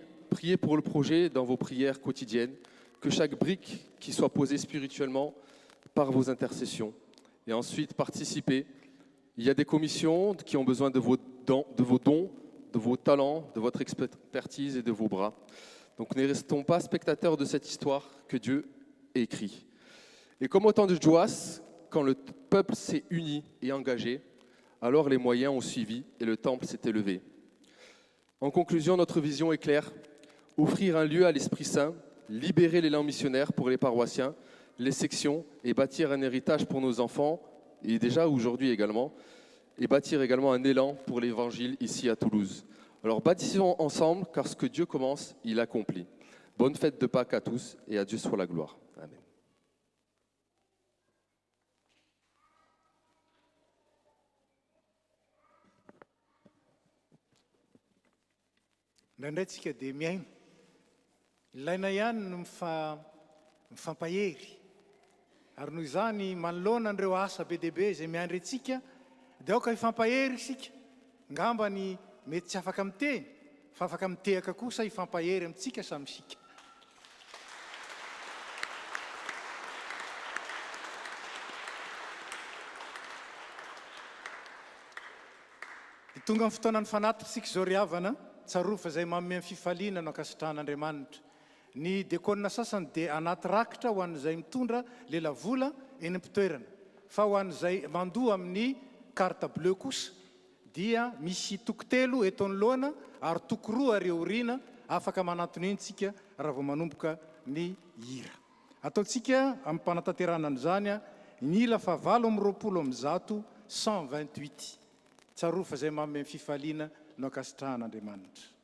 pour le projet dans vos prières quotidiennes, que chaque brique qui soit posée spirituellement par vos intercessions. Et ensuite, participez. Il y a des commissions qui ont besoin de vos dons, de vos talents, de votre expertise et de vos bras. Donc ne restons pas spectateurs de cette histoire que Dieu écrit. Et comme au temps de Joas, quand le peuple s'est uni et engagé, alors les moyens ont suivi et le temple s'est élevé. En conclusion, notre vision est claire. Offrir un lieu à l'Esprit Saint, libérer l'élan missionnaire pour les paroissiens, les sections et bâtir un héritage pour nos enfants, et déjà aujourd'hui également, et bâtir également un élan pour l'Évangile ici à Toulouse. Alors bâtissons ensemble, car ce que Dieu commence, il accomplit. Bonne fête de Pâques à tous et à Dieu soit la gloire. Amen. Indraindray tsika dia miaina. Ilaina ihany no mifampahery. Ary noho izany manoloana an'ireo asa be dehibe izay miandry antsika, dia aoka hifampahery isika. Ngambany mety tsy afaka miteny, fa afaka mitehaka kosa hifampahery amintsika samy isika. Tonga amin'ny fotoanan'ny fanatritsika izao ry havana, tsarofa izay manome fifaliana no ankasitrahan'Andriamanitra. Ny diakona sasany dia anaty rakitra ho an'izay mitondra lelavola eny am-pitoerana. Fa ho an'izay mandoa amin'ny carte bleue kosa, dia misy tokotelo eto anoloana ary toko roa ary aoriana, afaka manatona eny tsika raha vao manomboka ny hira. Ataontsika amin'ny mpanantanterana an'izany ny ila fa 128. Tsarofa izay manome fifaliana no ankasitrahan'Andriamanitra.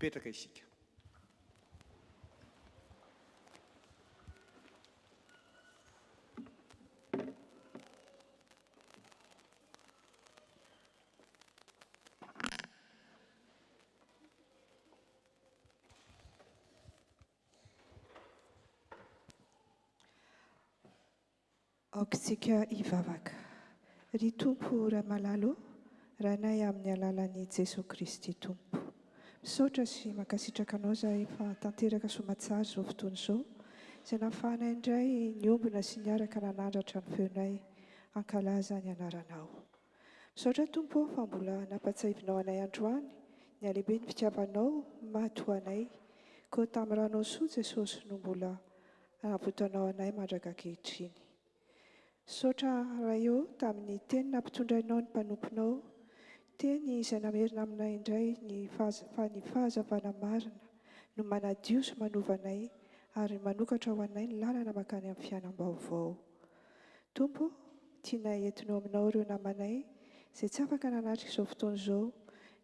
Petraka isika. Aoksika hivavaka. Ry Tompo raha malalo, raha nay amin'ny alalan'i Jesosy Kristy Tompo. Misaotra sy mankasitraka anao izahay fa tanteraka soamantsara izao fotoana izao, izay nahafahanay indray niombona sy niaraka nanandratra ny feonay hankalaza ny anaranao. Misaotra Tompo fa mbola nampatsahivonao anay androany, ny alehibe ny fitiavanao maty ho anay, koa tamin'ny ranao soa Jesosy no mbola nahavotanao anay mandraka ankehitriny. Misaotra raha eo tamin'ny teny nampitondrainao ny mpanomponao, teny izay namerina aminay indray ny fahazavana marina no manadio sy manovanay ary manokatra ho anay ny lalana makany amin'ny fiainam-baovao. Tompo, tianay entinao aminao ireo namanay izay tsy afaka nanatrika izao fotoana izao,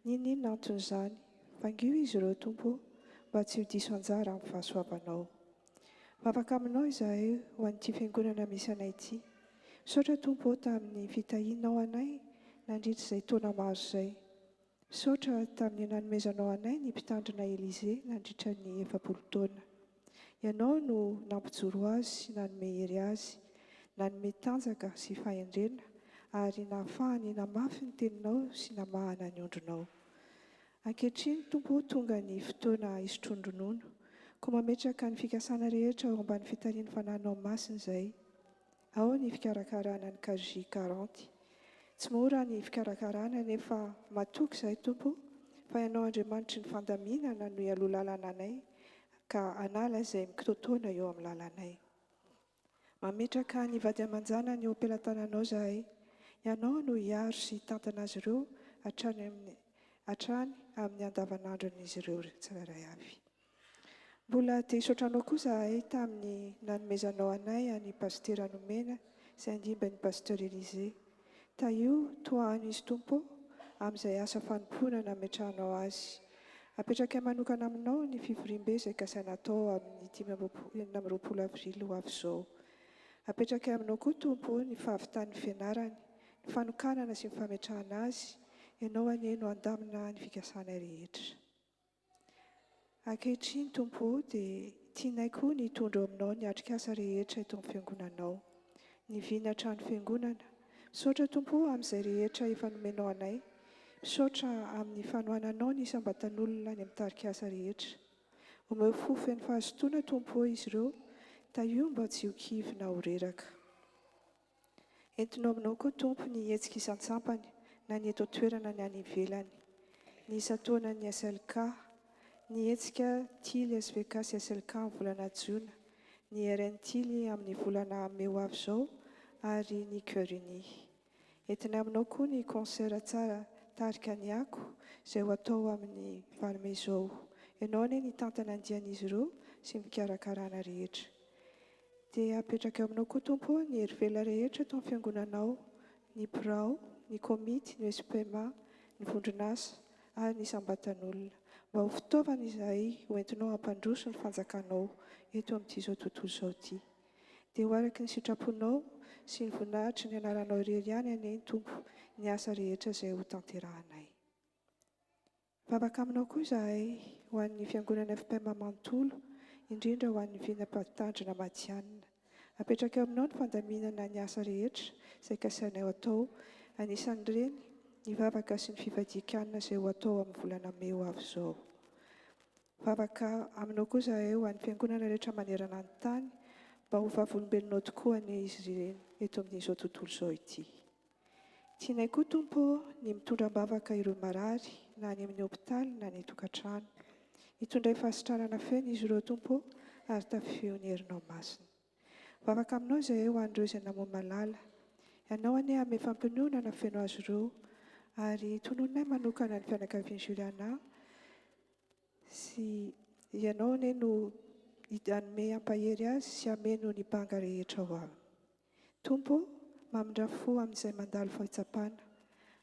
ninona anton'izany, fangio izy ireo Tompo mba tsy ho diso anjara amin'ny fahasoavanao. Mavaka aminao izahay ho an'ity fiangonana misy anay ity. Misaotra Tompo tamin'ny fitahianao anay nandritra izay taona maro izay. Misaotra tamin'ny nanomezanao anay ny mpitandrina Elize nandritra ny 40 taona. Ianao no nampijoro azy, nanome hery azy, nanome tanjaka sy fahendrena ary nahafahany namafy ny teninao sy namahana ny ondronao. Ankehitriny Tompo tonga ny fotoana hisotroany ronono, koa mametraka ny fikasana rehetra ao ambany fitarian'ny fanahinao masina izay. Ao ny fikarakarana ny KJ 40. Tsy mora ny fikarakarana nefa matoky izay Tompo, fa ianao Andriamanitry ny fandaminana no hialoha lalana anay ka hanala izay mikitotoana eo amin'ny lalanay. Mametraka ny vady aman-janany eo am-pelatananao izahay. Ianao no hiaro sy tantana azy ireo hatrany amin'ny andavanandron'izy ireo tsirairay avy. Mbola te hisaotranao koa izahay tamin'ny nanomezanao anay any Pasitera Nomena izay andimban'ny Pasteur Elize. Ta io toahany izy Tompo amin'izay asa fanompoana nametrahanao azy. Apetraka manokana aminao ny fivorim-be izay kasaina atao amin'ny 20 avrily ho avy izao. Apetraka aminao koa Tompo ny fahavitan'ny fianarany, ny fanokanana sy ny fametrahana azy. Ianao aneno andamina ny fikasanay rehetra. Ankehitriny Tompo dia tianay koa ny hitondra aminao ny atrik'asa rehetra eto amin'ny fiangonanao, ny vinatra ny fiangonana. Misaotra Tompo amin'izay rehetra efa nomenao anay. Misaotra amin'ny fanohananao ny isam-batan'olona ny amin'ny tarik'asa rehetra. Omeo fofo ny fahazotoana Tompo izy ireo, ta io mba tsy ho kivy na ho reraka. Entinao aminao koa Tompo ny hetsika isan-tsampany, na ny eto toerana ny any ivelany. Ny satoana ny SLK, ny hetsika tily SVK sy SLK amin'ny volana Jiona, ny RN tily amin'ny volana May ho avy izao ary ny Cœur Uni. Entina aminao koa ny concert tsara tarika ny ako izay ho atao amin'ny valime izao. Ianao anie ny tantana andian'izy ireo sy mikarakarana rehetra. Dia apetraka aminao koa Tompo ny herivela rehetra tao amin'ny fiangonanao, ny birao, ny komity, ny SPMA, ny vondronasa ary ny sambatan'olona mba ho fitaovana izay hoentinao hampandroso ny fanjakanao eto amin'ity izao tontolo izao ity. Dia ho araka ny sitraponao sy ny voninahitry ny anaranao irery ihany anie Tompo ny asa rehetra izay ho tanterahanay. Vavaka aminao koa izahay ho an'ny fiangonana FPM manontolo, indrindra ho an'ny vinam-patandrina matianina. Apetraka eo aminao ny fandaminana ny asa rehetra izay kasainay ho atao, anisan'ireny ny vavaka sy ny fivadikanana izay ho atao amin'ny volana May ho avy izao. Vavaka aminao koa izahay ho an'ny fiangonana rehetra manerana ny tany mba ho vavolombelonao tokoa ny izy ireny eto amin'izao tontolo izao ity. Tianay koa Tompo ny mitondram-bavaka ireo marary na any amin'ny hopitaly na ny tokantrano. Hitondray fahasitranana feno izy ireo Tompo ary tafio ny herinao masina. Vavaka aminao izay ho an'ireo izay namoa malala. Ianao anie ame fampinoana na feno azy ireo ary tononay manokana ny fianakavian'i Juliana sy ianao anie no hanome ampahery azy sy hameno ny banga rehetra ho aminy. Tompo, mamindrafo amin'izay mandalo fahitsapana.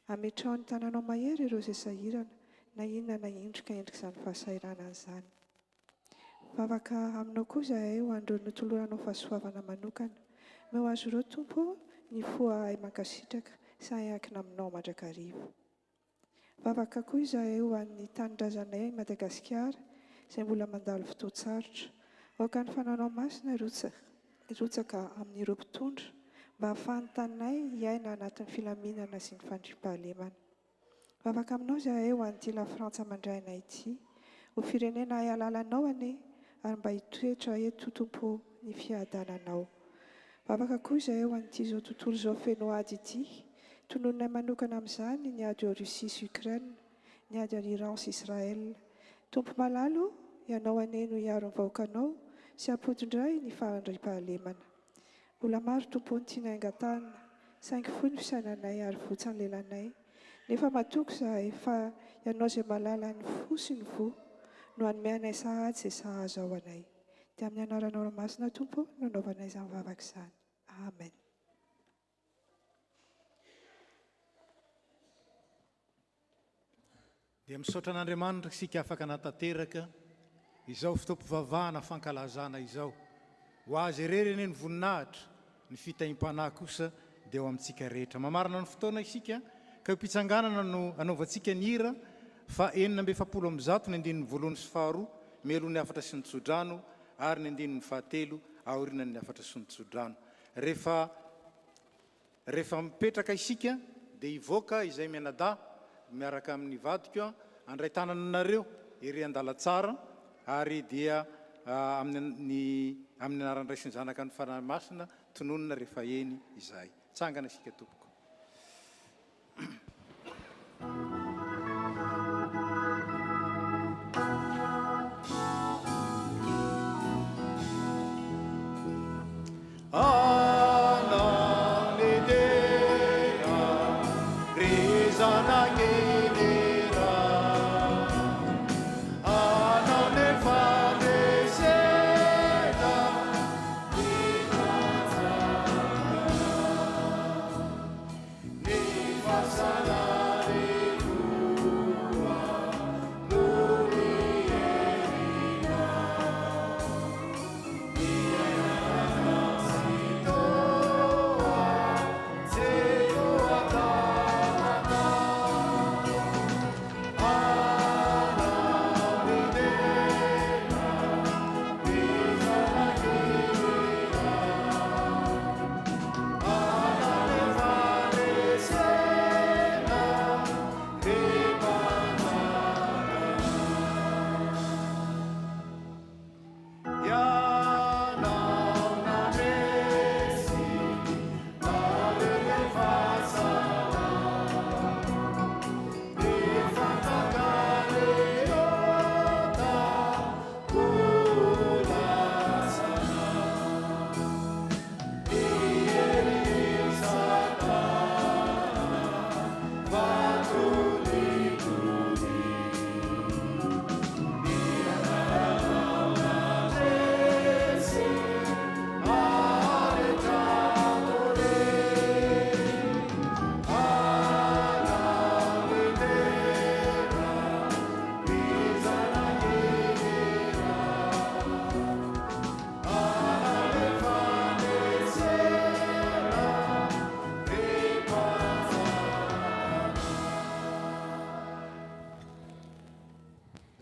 Ametrao ny tananao mahery ireo izay sahirana na inona na indrika izany fahasahiranana izany. Vavaka aminao koa izahay ho an'ireo notoloranao fahasoavana manokana. Meo azy ireo Tompo ny foahay mankasitraka sy hayankina aminao mandrakarivo. Vavaka koa izahay ho an'ny tanindrazanay Madagasikara izay mbola mandalo fotoan-tsarotra. Aoka ny fananao masina irotsaka amin'ireo mpitondra mba hahafahan'ny taninay hiaina anatin'ny filaminana sy ny fandriam-pahalemana. Vavaka aminao izahay ho an'ity la Frantsa mandrainay ity, ho firenena hay alalanao anie ary mba hitoetra eto Tompo ny fiadananao. Vavaka koa izahay ho an'ity izao tontolo izao feno ady ity, tononay manokana amin'izany ny ady ao Russie sy Ukraine, ny ady ao Iran sy Israel. Tompo malalo, ianao anie no hiaro ny vahoakanao sy hampodindray ny fandriam-pahalemana. Mbola maro Tompo ny tianay angatahana, saingy foy ny fisainanay ary votsany lelanay. Nefa matoky izahay fa ianao izay malala ny fo sy ny vo no hanome anay sahady izay sahaza ao anay. Dia amin'ny anaranao masina Tompo no anaovanay izany vavaka izany. Amen. Dia misaotra an'Andriamanitra isika afaka natateraka izao fitoam-pivavahana fankalazana izao. Ho azy irery anie ny voninahitra, ny fitaim-panahy kosa dia eo amintsika rehetra. Mamarina ny fotoana isika ka mpitsanganana no anaovantsika ny hira fa 970 ny andininy voalohany sy faharoa melohan'ny afatra sy ny tsodrano ary ny andininy fahatelo aorinan'ny afatra sy ny tsodrano. Rehefa mipetraka isika dia ivoaka izay mianadahy miaraka amin'ny vadiko andray tanananareo ery andalatsara ary dia amin'ny anaran'ray sy ny zanaka ny fanahy masina tononona rehefa eny izay. Tsangana isika tompoko.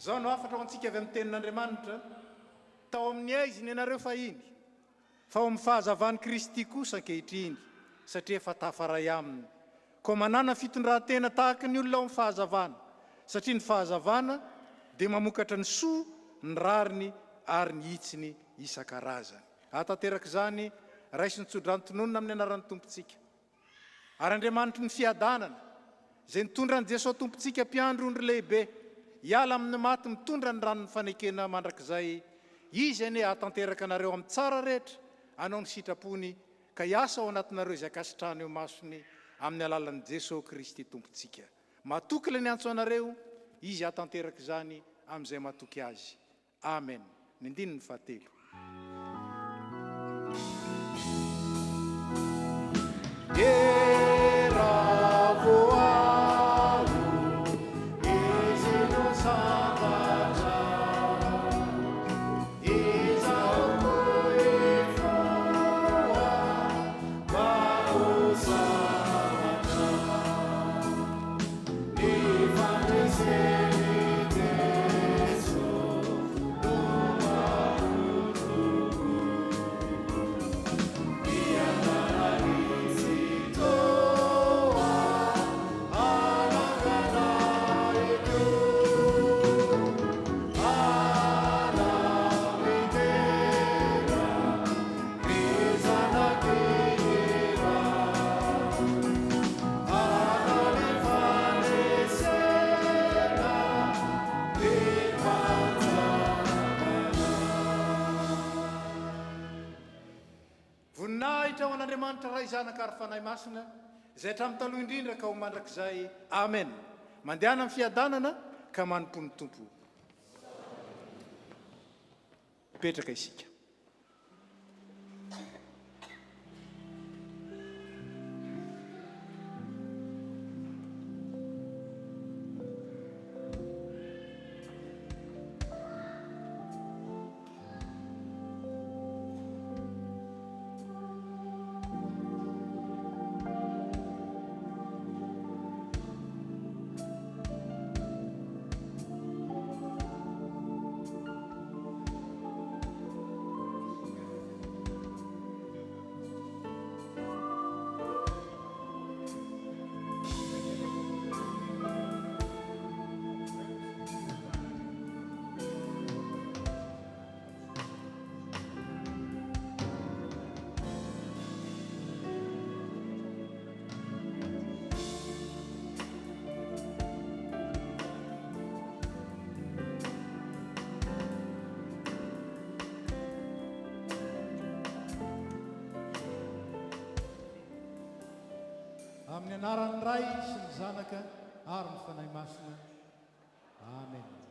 zao no afatra ho antsika avy amin'ny tenin'Andriamanitra tao amin'ny aiziny ianareo fa iny fa ao amin'ny fahazavan'i Kristy kosa ankehitriny satria efa tafaray aminy koa manana fitondran-tena tahaka ny olona ao amin'ny fahazavana satria ny fahazavana dia mamokatra ny soa ny rariny ary ny itsiny isan-karazany. Atanteraka izany raisy ny tsodranotononona amin'ny anaran'ny tompontsika ary Andriamanitra ny fiadanana izay nitondra ny Jesosy tompontsika mpiandro ondry lehibe hiala amin'ny maty mitondra ny ranony fanekena mandrakizay izy ane atanteraka anareo amin'ny tsara rehetra anao ny sitrapony ka hiasa ao anatinareo izay akasitrahana eo masony amin'ny alalan'i Jesosy Kristy tompontsika. Matoky le ny antso anareo izy atanteraka izany amin'izay matoky azy. Amen. Ny andininy fahatelo. Raha izanaka ary fanahy masina izay hatramin'ny taloha indrindra ka ho mandrakizay. Amen. Mandehana amin'ny fiadanana ka manompony tompo. Petraka isika. Amin'ny anaran'ny Ray sy ny Zanaka ary ny Fanahy Masina. Amen.